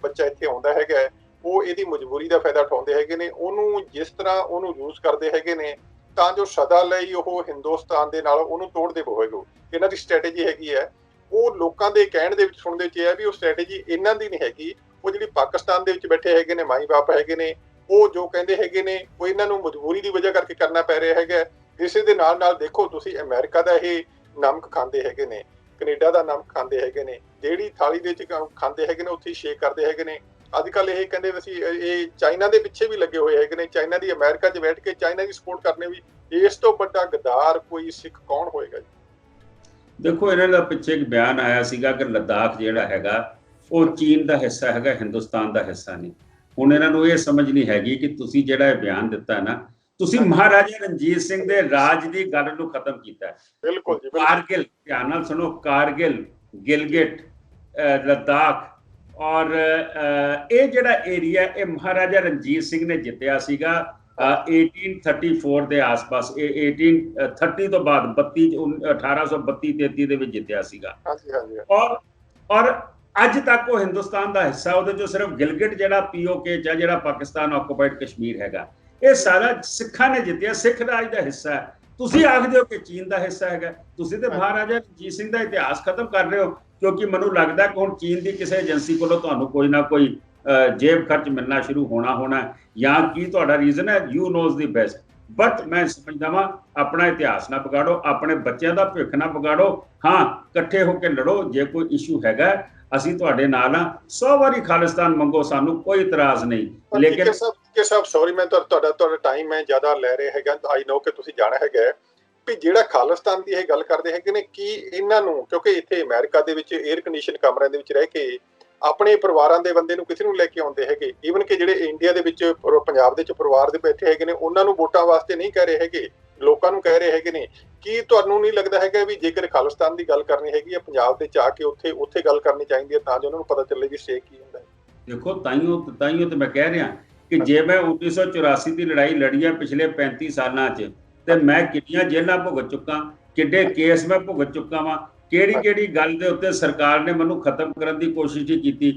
ਬੱਚਾ ਇੱਥੇ ਆਉਂਦਾ ਹੈਗਾ, ਉਹ ਇਹਦੀ ਮਜਬੂਰੀ ਦਾ ਫਾਇਦਾ ਉਠਾਉਂਦੇ ਹੈਗੇ ਨੇ, ਉਹਨੂੰ ਜਿਸ ਤਰ੍ਹਾਂ ਉਹਨੂੰ ਯੂਜ਼ ਕਰਦੇ ਹੈਗੇ ਨੇ, ਤਾਂ ਜੋ ਸਦਾ ਲਈ ਉਹ ਹਿੰਦੁਸਤਾਨ ਦੇ ਨਾਲ ਉਹਨੂੰ ਤੋੜਦੇ ਹੋਵੇਗਾ। ਇਹਨਾਂ ਦੀ ਸਟ੍ਰੈਟੇਜੀ ਹੈਗੀ ਹੈ। ਉਹ ਲੋਕਾਂ ਦੇ ਕਹਿਣ ਦੇ ਵਿੱਚ ਸੁਣਨ ਦੇ ਵਿੱਚ ਇਹ ਹੈ ਵੀ ਉਹ ਸਟ੍ਰੈਟੇਜੀ ਇਹਨਾਂ ਦੀ ਨਹੀਂ ਹੈਗੀ। ਉਹ ਜਿਹੜੀ ਪਾਕਿਸਤਾਨ ਦੇ ਵਿੱਚ ਬੈਠੇ ਹੈਗੇ ਨੇ ਮਾਈ ਬਾਪ ਹੈਗੇ ਨੇ, ਉਹ ਜੋ ਕਹਿੰਦੇ ਹੈਗੇ ਨੇ ਉਹ ਇਹਨਾਂ ਨੂੰ ਮਜਬੂਰੀ ਦੀ ਵਜ੍ਹਾ ਕਰਕੇ ਕਰਨਾ ਪੈ ਰਿਹਾ ਹੈਗਾ। ਇਸੇ ਦੇ ਨਾਲ ਨਾਲ ਦੇਖੋ ਤੁਸੀਂ ਅਮਰੀਕਾ ਦਾ ਇਹ ਨਮਕ ਖਾਂਦੇ ਹੈਗੇ ਨੇ, ਕੈਨੇਡਾ ਦਾ ਨਮਕ ਖਾਂਦੇ ਹੈਗੇ ਨੇ, ਜਿਹੜੀ ਥਾਲੀ ਦੇ ਵਿੱਚ ਖਾਂਦੇ ਹੈਗੇ ਨੇ ਉੱਥੇ ਸ਼ੇਕ ਕਰਦੇ ਹੈਗੇ ਨੇ। ਅੱਜ ਕੱਲ ਇਹ ਕਹਿੰਦੇ ਅਸੀਂ ਇਹ ਚਾਈਨਾ ਦੇ ਪਿੱਛੇ ਵੀ ਲੱਗੇ ਹੋਏ ਹੈਗੇ ਨੇ। ਚਾਈਨਾ ਦੀ ਅਮਰੀਕਾ 'ਚ ਬੈਠ ਕੇ ਚਾਈਨਾ ਦੀ ਸਪੋਰਟ ਕਰਨੇ ਵੀ, ਇਸ ਤੋਂ ਵੱਡਾ ਗਦਾਰ ਕੋਈ ਸਿੱਖ ਕੌਣ ਹੋਏਗਾ ਜੀ? ਦੇਖੋ ਇਹਨਾਂ ਦਾ ਪਿੱਛੇ ਇੱਕ ਬਿਆਨ ਆਇਆ ਸੀਗਾ ਕਿ ਲੱਦਾਖ ਜਿਹੜਾ ਹੈਗਾ ਉਹ ਚੀਨ ਦਾ ਹਿੱਸਾ ਹੈਗਾ, ਹਿੰਦੁਸਤਾਨ ਦਾ ਹਿੱਸਾ ਨਹੀਂ। ਹੁਣ ਇਹਨਾਂ ਨੂੰ ਇਹ ਸਮਝ ਨਹੀਂ ਹੈਗੀ ਕਿ ਤੁਸੀਂ ਜਿਹੜਾ ਇਹ ਬਿਆਨ ਦਿੱਤਾ ਨਾ, ਤੁਸੀਂ ਮਹਾਰਾਜਾ ਰਣਜੀਤ ਸਿੰਘ ਦੇ ਰਾਜ ਦੀ ਗੱਲ ਨੂੰ ਖਤਮ ਕੀਤਾ ਹੈ। ਬਿਲਕੁਲ ਜੀ। ਕਾਰਗਿਲ, ਧਿਆਨ ਨਾਲ ਸੁਣੋ, ਕਾਰਗਿਲ, ਗਿਲਗਿਟ, ਲੱਦਾਖ ਔਰ ਇਹ ਜਿਹੜਾ ਏਰੀਆ ਇਹ ਮਹਾਰਾਜਾ ਰਣਜੀਤ ਸਿੰਘ ਨੇ ਜਿੱਤਿਆ ਸੀਗਾ 1834 ਦੇ ਆਸ-ਪਾਸ। ਇਹ 1830 ਤੋਂ ਬਾਅਦ 1832-33 ਦੇ ਵਿੱਚ ਜਿੱਤਿਆ ਸੀਗਾ। ਔਰ ਅੱਜ ਤੱਕ ਉਹ ਹਿੰਦੁਸਤਾਨ ਦਾ ਹਿੱਸਾ, ਉਹਦੇ ਚੋਂ ਸਿਰਫ ਗਿਲਗਿਟ ਜਿਹੜਾ POK ਚ ਹੈ, ਜਿਹੜਾ ਪਾਕਿਸਤਾਨ ਆਕੂਪਾਈਡ ਕਸ਼ਮੀਰ ਹੈਗਾ, ਇਹ ਸਾਰਾ ਸਿੱਖਾਂ ਨੇ ਜਿੱਤਿਆ, ਸਿੱਖ ਰਾਜ ਦਾ ਹਿੱਸਾ ਹੈ। ਤੁਸੀਂ ਆਖਦੇ ਹੋ ਕਿ ਚੀਨ ਦਾ ਹਿੱਸਾ ਹੈਗਾ। ਤੁਸੀਂ ਤੇ ਮਹਾਰਾਜਾ ਰਣਜੀਤ ਸਿੰਘ ਦਾ ਇਤਿਹਾਸ ਖਤਮ ਕਰ ਰਹੇ ਹੋ, ਕਿਉਂਕਿ ਮੈਨੂੰ ਲੱਗਦਾ ਕਿ ਹੁਣ ਚੀਨ ਦੀ ਕਿਸੇ ਏਜੰਸੀ ਕੋਲੋਂ ਤੁਹਾਨੂੰ ਕੋਈ ਨਾ ਕੋਈ ਜੇਬ ਖਰਚ ਮਿਲਣਾ ਸ਼ੁਰੂ ਹੋਣਾ ਜਾਂ ਕੀ ਤੁਹਾਡਾ ਰੀਜ਼ਨ ਹੈ, you knows the best. But ਮੈਂ ਸਮਝਦਾ ਵਾਂ ਆਪਣਾ ਇਤਿਹਾਸ ਨਾ ਵਿਗਾੜੋ, ਆਪਣੇ ਬੱਚਿਆਂ ਦਾ ਭਵਿੱਖ ਨਾ ਵਿਗਾੜੋ। ਹਾਂ, ਇਕੱਠੇ ਹੋ ਕੇ ਲੜੋ, ਜੇ ਕੋਈ ਇਸ਼ੂ ਹੈਗਾ ਅਸੀਂ ਤੁਹਾਡੇ ਨਾਲ ਹਾਂ। 100 ਵਾਰੀ ਖਾਲਿਸਤਾਨ ਮੰਗੋ, ਸਾਨੂੰ ਕੋਈ ਇਤਰਾਜ਼ ਨਹੀਂ। ਲੇਕਿਨ ਸੌਰੀ ਮੈਂ ਤੁਹਾਡਾ ਟਾਈਮ ਮੈਂ ਜ਼ਿਆਦਾ ਲੈ ਰਿਹਾ ਹੈਗਾ। ਆਈ ਨੋ ਕਿ ਤੁਸੀਂ ਜਾਣਾ ਹੈਗਾ ਵੀ ਜਿਹੜਾ ਖਾਲਿਸਤਾਨ ਦੀ ਇਹ ਗੱਲ ਕਰਦੇ ਹੈਗੇ ਨੇ, ਕੀ ਇਹਨਾਂ ਨੂੰ, ਕਿਉਂਕਿ ਇੱਥੇ ਅਮਰੀਕਾ ਦੇ ਵਿੱਚ 에ਅਰ ਕੰਡੀਸ਼ਨ ਕਮਰਿਆਂ ਦੇ ਵਿੱਚ ਰਹਿ ਕੇ ਆਪਣੇ ਪਰਿਵਾਰਾਂ ਦੇ ਬੰਦੇ ਨੂੰ ਕਿਸੇ ਨੂੰ ਲੈ ਕੇ ਆਉਂਦੇ ਹੈਗੇ, ਈਵਨ ਕਿ ਜਿਹੜੇ ਇੰਡੀਆ ਦੇ ਵਿੱਚ ਪੰਜਾਬ ਦੇ ਵਿੱਚ ਪਰਿਵਾਰ ਦੇ ਬੈਠੇ ਹੈਗੇ ਨੇ, ਉਹਨਾਂ ਨੂੰ ਵੋਟਾਂ ਵਾਸਤੇ ਨਹੀਂ ਕਹਿ ਰਹੇ ਹੈਗੇ, ਲੋਕਾਂ ਨੂੰ ਕਹਿ ਰਹੇ ਹੈਗੇ ਨੇ। ਕੀ ਤੁਹਾਨੂੰ ਨਹੀਂ ਲੱਗਦਾ ਹੈਗਾ ਵੀ ਜੇਕਰ ਖਾਲਿਸਤਾਨ ਦੀ ਗੱਲ ਕਰਨੀ ਹੈਗੀ ਹੈ, ਪੰਜਾਬ ਦੇ ਜਾ ਕੇ ਉੱਥੇ ਗੱਲ ਕਰਨੀ ਚਾਹੀਦੀ ਹੈ, ਤਾਂ ਜੋ ਉਹਨਾਂ ਨੂੰ ਪਤਾ ਚੱਲੇ ਵੀ ਸ਼ੇਖ ਕੀ ਹੁੰਦਾ ਹੈ? ਦੇਖੋ, ਤਾਈਓ ਤੇ ਮੈਂ ਕਹਿ ਰਿਹਾ ਕਿ ਜੇ ਮੈਂ 1984 ਦੀ ਲੜਾਈ ਲੜੀ ਹੈ ਪਿਛਲੇ 35 ਸਾਲਾਂ 'ਚ, ਤੇ ਮੈਂ ਕਿੰਨੀਆਂ ਜੇਲ੍ਹਾਂ ਭੁਗਤ ਚੁੱਕਾ, ਕਿੱਡੇ ਕੇਸ ਮੈਂ ਭੁਗਤ ਚੁੱਕਾ ਵਾਂ, ਕਿਹੜੀ ਗੱਲ ਦੇ ਉੱਤੇ ਸਰਕਾਰ ਨੇ ਮੈਨੂੰ ਖਤਮ ਕਰਨ ਦੀ ਕੋਸ਼ਿਸ਼ ਹੀ ਕੀਤੀ।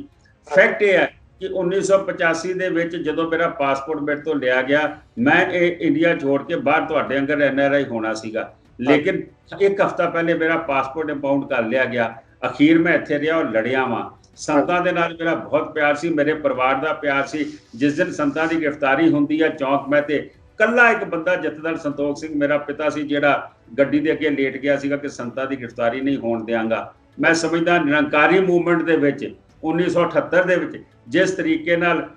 ਫੈਕਟ ਇਹ ਹੈ ਕਿ 1985 ਦੇ ਵਿੱਚ ਜਦੋਂ ਮੇਰਾ ਪਾਸਪੋਰਟ ਮੇਰੇ ਤੋਂ ਲਿਆ ਗਿਆ, ਮੈਂ ਇਹ ਇੰਡੀਆ ਛੋੜ ਕੇ ਬਾਹਰ ਤੁਹਾਡੇ ਅੰਦਰ NRI ਹੋਣਾ ਸੀਗਾ, ਲੇਕਿਨ ਇੱਕ ਹਫ਼ਤਾ ਪਹਿਲੇ ਮੇਰਾ ਪਾਸਪੋਰਟ ਇੰਪਾਊਂਡ ਕਰ ਲਿਆ ਗਿਆ। ਅਖੀਰ ਮੈਂ ਇੱਥੇ ਰਿਹਾ ਔਰ ਲੜਿਆ ਵਾਂ। ਸੰਤਾਂ ਦੇ ਨਾਲ ਮੇਰਾ ਬਹੁਤ ਪਿਆਰ ਸੀ, ਮੇਰੇ ਪਰਿਵਾਰ ਦਾ ਪਿਆਰ ਸੀ। ਜਿਸ ਦਿਨ ਸੰਤਾਂ ਦੀ ਗ੍ਰਿਫਤਾਰੀ ਹੁੰਦੀ ਹੈ ਚੌਂਕ ਮੈਂ ਤੇ ਕੱਲਾ ਇੱਕ ਬੰਦਾ ਜਥੇਦਾਰ ਸੰਤੋਖ ਸਿੰਘ ਮੇਰਾ ਪਿਤਾ ਸੀ, ਜਿਹੜਾ ਗੱਡੀ ਦੇ ਅੱਗੇ ਲੇਟ ਗਿਆ ਸੀਗਾ ਕਿ ਸੰਤਾਂ ਦੀ ਗ੍ਰਿਫਤਾਰੀ ਨਹੀਂ ਹੋਣ ਦਿਆਂਗਾ। ਮੈਂ ਸਮਝਦਾ ਨਿਰੰਕਾਰੀ ਮੂਵਮੈਂਟ ਦੇ ਵਿੱਚ 1978 ਦੇ ਵਿੱਚ ਜਿਸ ਤਰੀਕੇ ਨਾਲ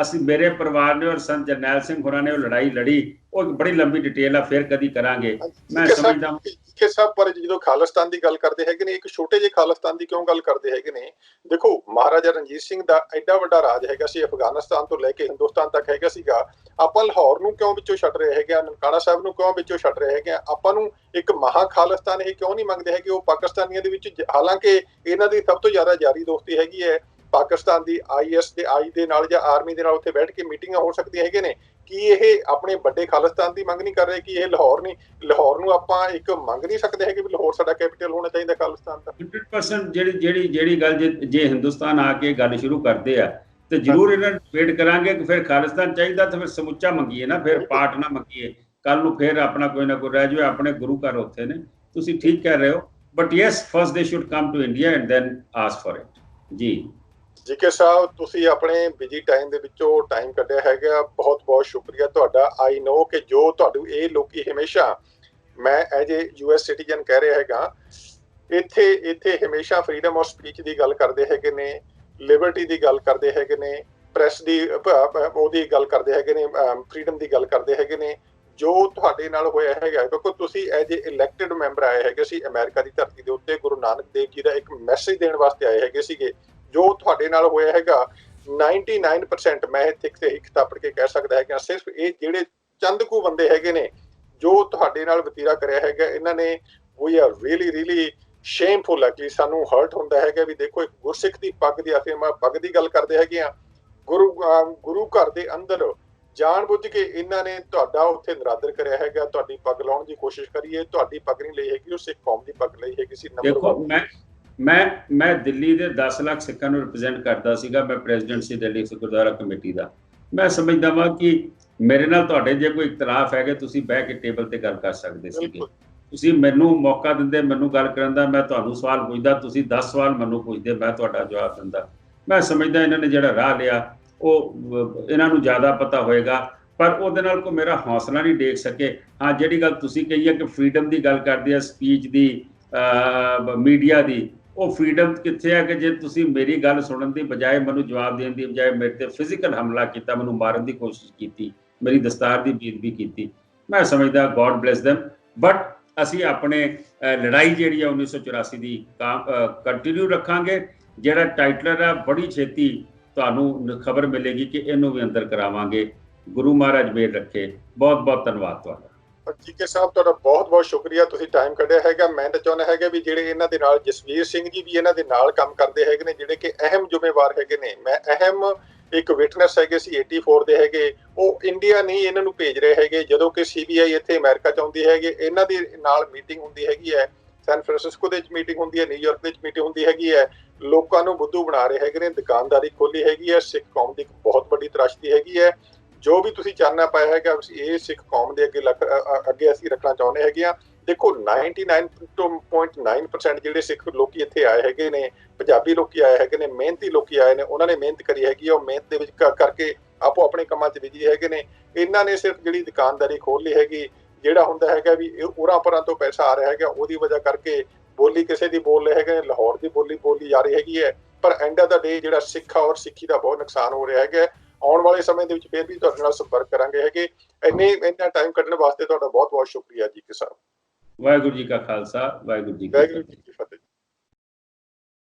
ਅਸੀਂ, ਮੇਰੇ ਪਰਿਵਾਰ ਨੇ ਔਰ ਸੰਤ ਜਰਨੈਲ ਸਿੰਘ ਹੋਰਾਂ ਨੇ ਉਹ ਲੜਾਈ ਲੜੀ, ਉਹ ਬੜੀ ਲੰਬੀ ਡਿਟੇਲ ਆ, ਫਿਰ ਕਦੀ ਕਰਾਂਗੇ। ਮੈਂ ਸਮਝਦਾ ਕਿ ਸਭ, ਪਰ ਜਦੋਂ ਖਾਲਿਸਤਾਨ ਦੀ ਗੱਲ ਕਰਦੇ ਹੈਗੇ ਨੇ, ਇੱਕ ਛੋਟੇ ਜਿਹੇ ਖਾਲਿਸਤਾਨ ਦੀ ਕਿਉਂ ਗੱਲ ਕਰਦੇ ਹੈਗੇ ਨੇ? ਦੇਖੋ, ਮਹਾਰਾਜਾ ਰਣਜੀਤ ਸਿੰਘ ਦਾ ਐਡਾ ਵੱਡਾ ਰਾਜ ਹੈਗਾ ਸੀ, ਅਫਗਾਨਿਸਤਾਨ ਤੋਂ ਲੈ ਕੇ ਹਿੰਦੁਸਤਾਨ ਤੱਕ ਹੈਗਾ ਸੀਗਾ। ਆਪਾਂ ਲਾਹੌਰ ਨੂੰ ਕਿਉਂ ਵਿੱਚੋਂ ਛੱਡ ਰਹੇ ਹੈਗੇ ਆ? ਨਨਕਾਣਾ ਸਾਹਿਬ ਨੂੰ ਕਿਉਂ ਵਿੱਚੋਂ ਛੱਡ ਰਹੇ ਹੈਗੇ ਆ? ਆਪਾਂ ਨੂੰ ਇੱਕ ਮਹਾ ਖਾਲਿਸਤਾਨ ਇਹ ਕਿਉਂ ਨਹੀਂ ਮੰਗਦੇ ਹੈਗੇ? ਉਹ ਪਾਕਿਸਤਾਨੀਆਂ ਦੇ ਵਿੱਚ, ਹਾਲਾਂਕਿ ਇਹਨਾਂ ਦੀ ਸਭ ਤੋਂ ਜ਼ਿਆਦਾ ਯਾਰੀ ਦੋਸਤੀ ਹੈਗੀ ਹੈ ਪਾਕਿਸਤਾਨ ਦੀ IS ਦੇ ਨਾਲ ਜਾਂ ਆਰਮੀ ਦੇ ਨਾਲ, ਉੱਥੇ ਬੈਠ ਕੇ ਮੀਟਿੰਗਾਂ ਹੋ ਸਕਦੀਆਂ ਹੈਗੇ ਨੇ। ਕੀ ਇਹ ਆਪਣੇ ਵੱਡੇ ਖਾਲਿਸਤਾਨ ਦੀ ਮੰਗ ਨਹੀਂ ਕਰ ਰਹੇ? ਕਿ ਇਹ ਲਾਹੌਰ ਨੂੰ ਆਪਾਂ ਇੱਕ ਮੰਗ ਨਹੀਂ ਸਕਦੇ ਹੈਗੇ ਵੀ ਲਾਹੌਰ ਸਾਡਾ ਕੈਪੀਟਲ ਹੋਣਾ ਚਾਹੀਦਾ ਖਾਲਿਸਤਾਨ ਦਾ? 100% ਜਿਹੜੀ ਗੱਲ ਜੇ ਹਿੰਦੁਸਤਾਨ ਆ ਕੇ ਗੱਲ ਸ਼ੁਰੂ ਕਰਦੇ ਆ ਤੇ ਜ਼ਰੂਰ ਇਹਨਾਂ ਨੂੰ ਵੇਟ ਕਰਾਂਗੇ ਕਿ ਫਿਰ ਖਾਲਿਸਤਾਨ ਚਾਹੀਦਾ ਤਾਂ ਫਿਰ ਸਮੁੱਚਾ ਮੰਗੀਏ ਨਾ, ਫਿਰ ਪਾਰਟ ਨਾ ਮੰਗੀਏ। ਕੱਲ ਨੂੰ ਫਿਰ ਆਪਣਾ ਕੋਈ ਨਾ ਕੋਈ ਰਹਿ ਜਾਵੇ, ਆਪਣੇ ਗੁਰੂ ਘਰ ਉੱਥੇ ਨੇ। ਤੁਸੀਂ ਠੀਕ ਕਹਿ ਰਹੇ ਹੋ, but yes, first they should come to India and then ask for it. G K ਸਾਹਿਬ, ਤੁਸੀਂ ਆਪਣੇ ਬਿਜੀ ਟਾਈਮ ਦੇ ਵਿੱਚੋਂ ਟਾਈਮ ਕੱਢਿਆ ਹੈਗਾ, ਬਹੁਤ ਬਹੁਤ ਸ਼ੁਕਰੀਆ ਤੁਹਾਡਾ। ਆਈ ਨੋ ਕਿ ਜੋ ਤੁਹਾਨੂੰ ਇਹ ਲੋਕੀ ਹਮੇਸ਼ਾ, ਮੈਂ ਐਜ ਏ US ਸਿਟੀਜ਼ਨ ਕਹਿ ਰਿਹਾ ਹੈਗਾ, ਇੱਥੇ ਹਮੇਸ਼ਾ ਫਰੀडम ਆਫ ਸਪੀਚ ਦੀ ਗੱਲ ਕਰਦੇ ਹੈਗੇ ਨੇ, ਲਿਬਰਟੀ ਦੀ ਗੱਲ ਕਰਦੇ ਹੈਗੇ ਨੇ, ਪ੍ਰੈਸ ਦੀ ਉਹਦੀ ਗੱਲ ਕਰਦੇ ਹੈਗੇ ਨੇ, ਫਰੀडम ਦੀ ਗੱਲ ਕਰਦੇ ਹੈਗੇ ਨੇ। ਜੋ ਤੁਹਾਡੇ ਨਾਲ ਹੋਇਆ ਹੈਗਾ, ਕਿਉਂਕਿ ਤੁਸੀਂ ਐਜ ਏ ਇਲੈਕਟਿਡ ਮੈਂਬਰ ਆਏ ਹੈਗੇ ਸੀ ਅਮਰੀਕਾ ਦੀ ਧਰਤੀ ਦੇ ਉੱਤੇ, ਗੁਰੂ ਨਾਨਕ ਦੇਵ ਜੀ ਦਾ ਇੱਕ ਮੈਸੇਜ ਦੇਣ ਵਾਸਤੇ ਆਏ ਹੈਗੇ ਸੀਗੇ। ਜੋ ਤੁਹਾਡੇ ਨਾਲ ਹੋਇਆ ਹੈਗਾ 99%, ਮੈਂ ਇੱਥੇ ਇੱਕ ਥਾਪੜ ਕੇ ਕਹਿ ਸਕਦਾ ਹੈ ਕਿ ਸਿਰਫ ਇਹ ਜਿਹੜੇ ਚੰਦ ਕੁ ਬੰਦੇ ਹੈਗੇ ਨੇ ਜੋ ਤੁਹਾਡੇ ਨਾਲ ਵਤੀਰਾ ਕਰਿਆ ਹੈਗਾ, ਇਹਨਾਂ ਨੇ ਵੀ ਆਰ ਰੀਲੀ ਸ਼ੇਮਫੁਲ। ਐਕਚੁਅਲੀ ਸਾਨੂੰ ਹਰਟ ਹੁੰਦਾ ਹੈਗਾ ਵੀ ਦੇਖੋ, ਇੱਕ ਗੁਰਸਿੱਖ ਦੀ ਪੱਗ ਦੀ, ਅਸੀਂ ਪੱਗ ਦੀ ਗੱਲ ਕਰਦੇ ਹੈਗੇ ਆ, ਗੁਰੂ ਘਰ ਦੇ ਅੰਦਰ ਜਾਣ ਬੁੱਝ ਕੇ ਇਹਨਾਂ ਨੇ ਤੁਹਾਡਾ ਉੱਥੇ ਨਿਰਾਦਰ ਕਰਿਆ ਹੈਗਾ, ਤੁਹਾਡੀ ਪੱਗ ਲਾਉਣ ਦੀ ਕੋਸ਼ਿਸ਼ ਕਰੀਏ। ਤੁਹਾਡੀ ਪੱਗ ਨਹੀਂ ਲਈ ਹੈਗੀ, ਉਹ ਸਿੱਖ ਕੌਮ ਦੀ ਪੱਗ ਲਈ ਹੈਗੀ ਸੀ। ਦੇਖੋ, ਮੈਂ ਦਿੱਲੀ ਦੇ 10 ਲੱਖ ਸਿੱਖਾਂ ਨੂੰ ਰਿਪਰੈਜ਼ੈਂਟ ਕਰਦਾ ਸੀਗਾ, ਮੈਂ ਪ੍ਰੈਜ਼ੀਡੈਂਟ ਸੀ ਦਿੱਲੀ ਗੁਰਦੁਆਰਾ ਕਮੇਟੀ ਦਾ। ਮੈਂ ਸਮਝਦਾ ਵਾਂ ਕਿ ਮੇਰੇ ਨਾਲ ਤੁਹਾਡੇ ਜੇ ਕੋਈ ਇਖਤਲਾਫ ਹੈਗੇ ਤੁਸੀਂ ਬਹਿ ਕੇ ਟੇਬਲ ਤੇ ਗੱਲ ਕਰ ਸਕਦੇ ਸੀਗੇ। ਬਿਲਕੁਲ ਤੁਸੀਂ ਮੈਨੂੰ ਮੌਕਾ ਦਿੰਦੇ, ਮੈਨੂੰ ਗੱਲ ਕਰਨ ਦਾ, ਮੈਂ ਤੁਹਾਨੂੰ ਸਵਾਲ ਪੁੱਛਦਾ, ਤੁਸੀਂ 10 ਸਵਾਲ ਮੈਨੂੰ ਪੁੱਛਦੇ, ਮੈਂ ਤੁਹਾਡਾ ਜਵਾਬ ਦਿੰਦਾ। ਮੈਂ ਸਮਝਦਾ ਇਹਨਾਂ ਨੇ ਜਿਹੜਾ ਰਾਹ ਲਿਆ ਉਹ ਇਹਨਾਂ ਨੂੰ ਜ਼ਿਆਦਾ ਪਤਾ ਹੋਏਗਾ, ਪਰ ਉਹਦੇ ਨਾਲ ਕੋਈ ਮੇਰਾ ਹੌਸਲਾ ਨਹੀਂ ਡੇਗ ਸਕੇ। ਹਾਂ, ਜਿਹੜੀ ਗੱਲ ਤੁਸੀਂ ਕਹੀ ਹੈ ਕਿ ਫਰੀडम ਦੀ ਗੱਲ ਕਰਦੇ ਆ, ਸਪੀਚ ਦੀ, ਮੀਡੀਆ ਦੀ, ਉਹ ਫਰੀडम ਕਿੱਥੇ ਹੈ ਕਿ ਜੇ ਤੁਸੀਂ ਮੇਰੀ ਗੱਲ ਸੁਣਨ ਦੀ ਬਜਾਏ, ਮੈਨੂੰ ਜਵਾਬ ਦੇਣ ਦੀ ਬਜਾਏ ਮੇਰੇ ਤੇ ਫਿਜ਼ੀਕਲ ਹਮਲਾ ਕੀਤਾ, ਮੈਨੂੰ ਮਾਰਨ ਦੀ ਕੋਸ਼ਿਸ਼ ਕੀਤੀ, ਮੇਰੀ ਦਸਤਾਰ ਦੀ ਬੇਇੱਜ਼ਤੀ ਕੀਤੀ। ਮੈਂ ਸਮਝਦਾ ਗੋਡ ਬਲੈਸ them, ਬਟ ਅਸੀਂ ਆਪਣੇ ਲੜਾਈ ਜਿਹੜੀ ਹੈ 1984 ਦੀ ਕੰਟੀਨਿਊ ਰੱਖਾਂਗੇ। ਜਿਹੜਾ ਟਾਈਟਲਰ ਹੈ ਬੜੀ ਛੇਤੀ ਤੁਹਾਨੂੰ ਖਬਰ ਮਿਲੇਗੀ ਕਿ ਇਹਨੂੰ ਵੀ ਅੰਦਰ ਕਰਾਵਾਂਗੇ। ਗੁਰੂ ਮਹਾਰਾਜ ਮੇਰ ਰੱਖੇ। ਬਹੁਤ ਬਹੁਤ ਧੰਨਵਾਦ ਤੁਹਾਡਾ। ਜੀਕੇ ਸਾਹਿਬ, ਤੁਹਾਡਾ ਬਹੁਤ ਬਹੁਤ ਸ਼ੁਕਰੀਆ, ਤੁਸੀਂ ਟਾਈਮ ਕੱਢਿਆ ਹੈਗਾ। ਮੈਂ ਤਾਂ ਚਾਹੁੰਦਾ ਹੈਗਾ ਵੀ ਜਿਹੜੇ ਇਹਨਾਂ ਦੇ ਨਾਲ ਜਸਵੀਰ ਸਿੰਘ ਜੀ ਵੀ ਇਹਨਾਂ ਦੇ ਨਾਲ ਕੰਮ ਕਰਦੇ ਹੈਗੇ ਨੇ, ਜਿਹੜੇ ਕਿ ਅਹਿਮ ਜ਼ਿੰਮੇਵਾਰ ਹੈਗੇ ਨੇ। ਮੈਂ ਅਹਿਮ ਇੱਕ ਵਿਟਨੈਸ ਹੈਗੇ ਸੀ 84 ਦੇ ਹੈਗੇ, ਉਹ ਇੰਡੀਆ ਨਹੀਂ ਇਹਨਾਂ ਨੂੰ ਭੇਜ ਰਹੇ ਹੈਗੇ। ਜਦੋਂ ਕਿ CBI ਇੱਥੇ ਅਮਰੀਕਾ ਚ ਆਉਂਦੀ ਹੈਗੇ, ਇਹਨਾਂ ਦੇ ਨਾਲ ਮੀਟਿੰਗ ਹੁੰਦੀ ਹੈਗੀ ਹੈ, ਸੈਨ ਫਰਾਂਸਿਸਕੋ ਦੇ ਵਿੱਚ ਮੀਟਿੰਗ ਹੁੰਦੀ ਹੈ, ਨਿਊਯਾਰਕ ਦੇ ਵਿੱਚ ਮੀਟਿੰਗ ਹੁੰਦੀ ਹੈਗੀ ਹੈ। ਲੋਕਾਂ ਨੂੰ ਬੁੱਧੂ ਬਣਾ ਰਹੇ ਹੈਗੇ ਨੇ, ਦੁਕਾਨਦਾਰੀ ਖੋਲੀ ਹੈਗੀ ਹੈ। ਸਿੱਖ ਕੌਮ ਦੀ ਇੱਕ ਬਹੁਤ ਵੱਡੀ ਤਰਾਸ਼ਦੀ ਹੈਗੀ ਹੈ। ਜੋ ਵੀ ਤੁਸੀਂ ਚਾਨਣਾ ਪਾਇਆ ਹੈਗਾ, ਇਹ ਸਿੱਖ ਕੌਮ ਦੇ ਅੱਗੇ ਅਸੀਂ ਰੱਖਣਾ ਚਾਹੁੰਦੇ ਹੈਗੇ ਆ। ਦੇਖੋ 99.9% ਜਿਹੜੇ ਸਿੱਖ ਲੋਕੀ ਇੱਥੇ ਆਏ ਹੈਗੇ ਨੇ, ਪੰਜਾਬੀ ਲੋਕੀ ਆਏ ਹੈਗੇ ਨੇ, ਮਿਹਨਤੀ ਲੋਕੀ ਆਏ ਨੇ, ਉਹਨਾਂ ਨੇ ਮਿਹਨਤ ਕਰੀ ਹੈਗੀ ਆ। ਉਹ ਮਿਹਨਤ ਦੇ ਵਿੱਚ ਕਰਕੇ ਆਪੋ ਆਪਣੇ ਕੰਮਾਂ 'ਚ ਬਿਜੀ ਹੈਗੇ ਨੇ। ਇਹਨਾਂ ਨੇ ਸਿਰਫ ਜਿਹੜੀ ਦੁਕਾਨਦਾਰੀ ਖੋਲ ਲਈ ਹੈਗੀ, ਜਿਹੜਾ ਹੁੰਦਾ ਹੈਗਾ ਵੀ ਉਰਾਂ ਪਰਾਂ ਤੋਂ ਪੈਸਾ ਆ ਰਿਹਾ ਹੈਗਾ, ਉਹਦੀ ਵਜ੍ਹਾ ਕਰਕੇ ਬੋਲੀ ਕਿਸੇ ਦੀ ਬੋਲ ਰਹੇ ਹੈਗੇ ਨੇ, ਲਾਹੌਰ ਦੀ ਬੋਲੀ ਜਾ ਰਹੀ ਹੈਗੀ ਹੈ। ਪਰ ਐਂਡ ਆਫ ਦਾ ਡੇ ਜਿਹੜਾ ਸਿੱਖ ਔਰ ਸਿੱਖੀ ਦਾ ਬਹੁਤ ਨੁਕਸਾਨ ਹੋ ਰਿਹਾ ਹੈਗਾ। ਆਉਣ ਵਾਲੇ ਸਮੇਂ ਦੇ ਵਿੱਚ ਫਿਰ ਵੀ ਤੁਹਾਡੇ ਨਾਲ ਸੰਪਰਕ ਕਰਾਂਗੇ ਹੈਗੇ। ਇੰਨਾ ਟਾਈਮ ਕੱਢਣ ਵਾਸਤੇ ਤੁਹਾਡਾ ਬਹੁਤ ਬਹੁਤ ਸ਼ੁਕਰੀਆ ਜੀ ਕੇ ਸਾਹਿਬ। ਵਾਹਿਗੁਰੂ ਜੀ ਕਾ ਖਾਲਸਾ, ਵਾਹਿਗੁਰੂ ਜੀ ਕੀ ਵਾਹਿਗੁਰੂ ਜੀ ਕੀ ਫਤਿਹ।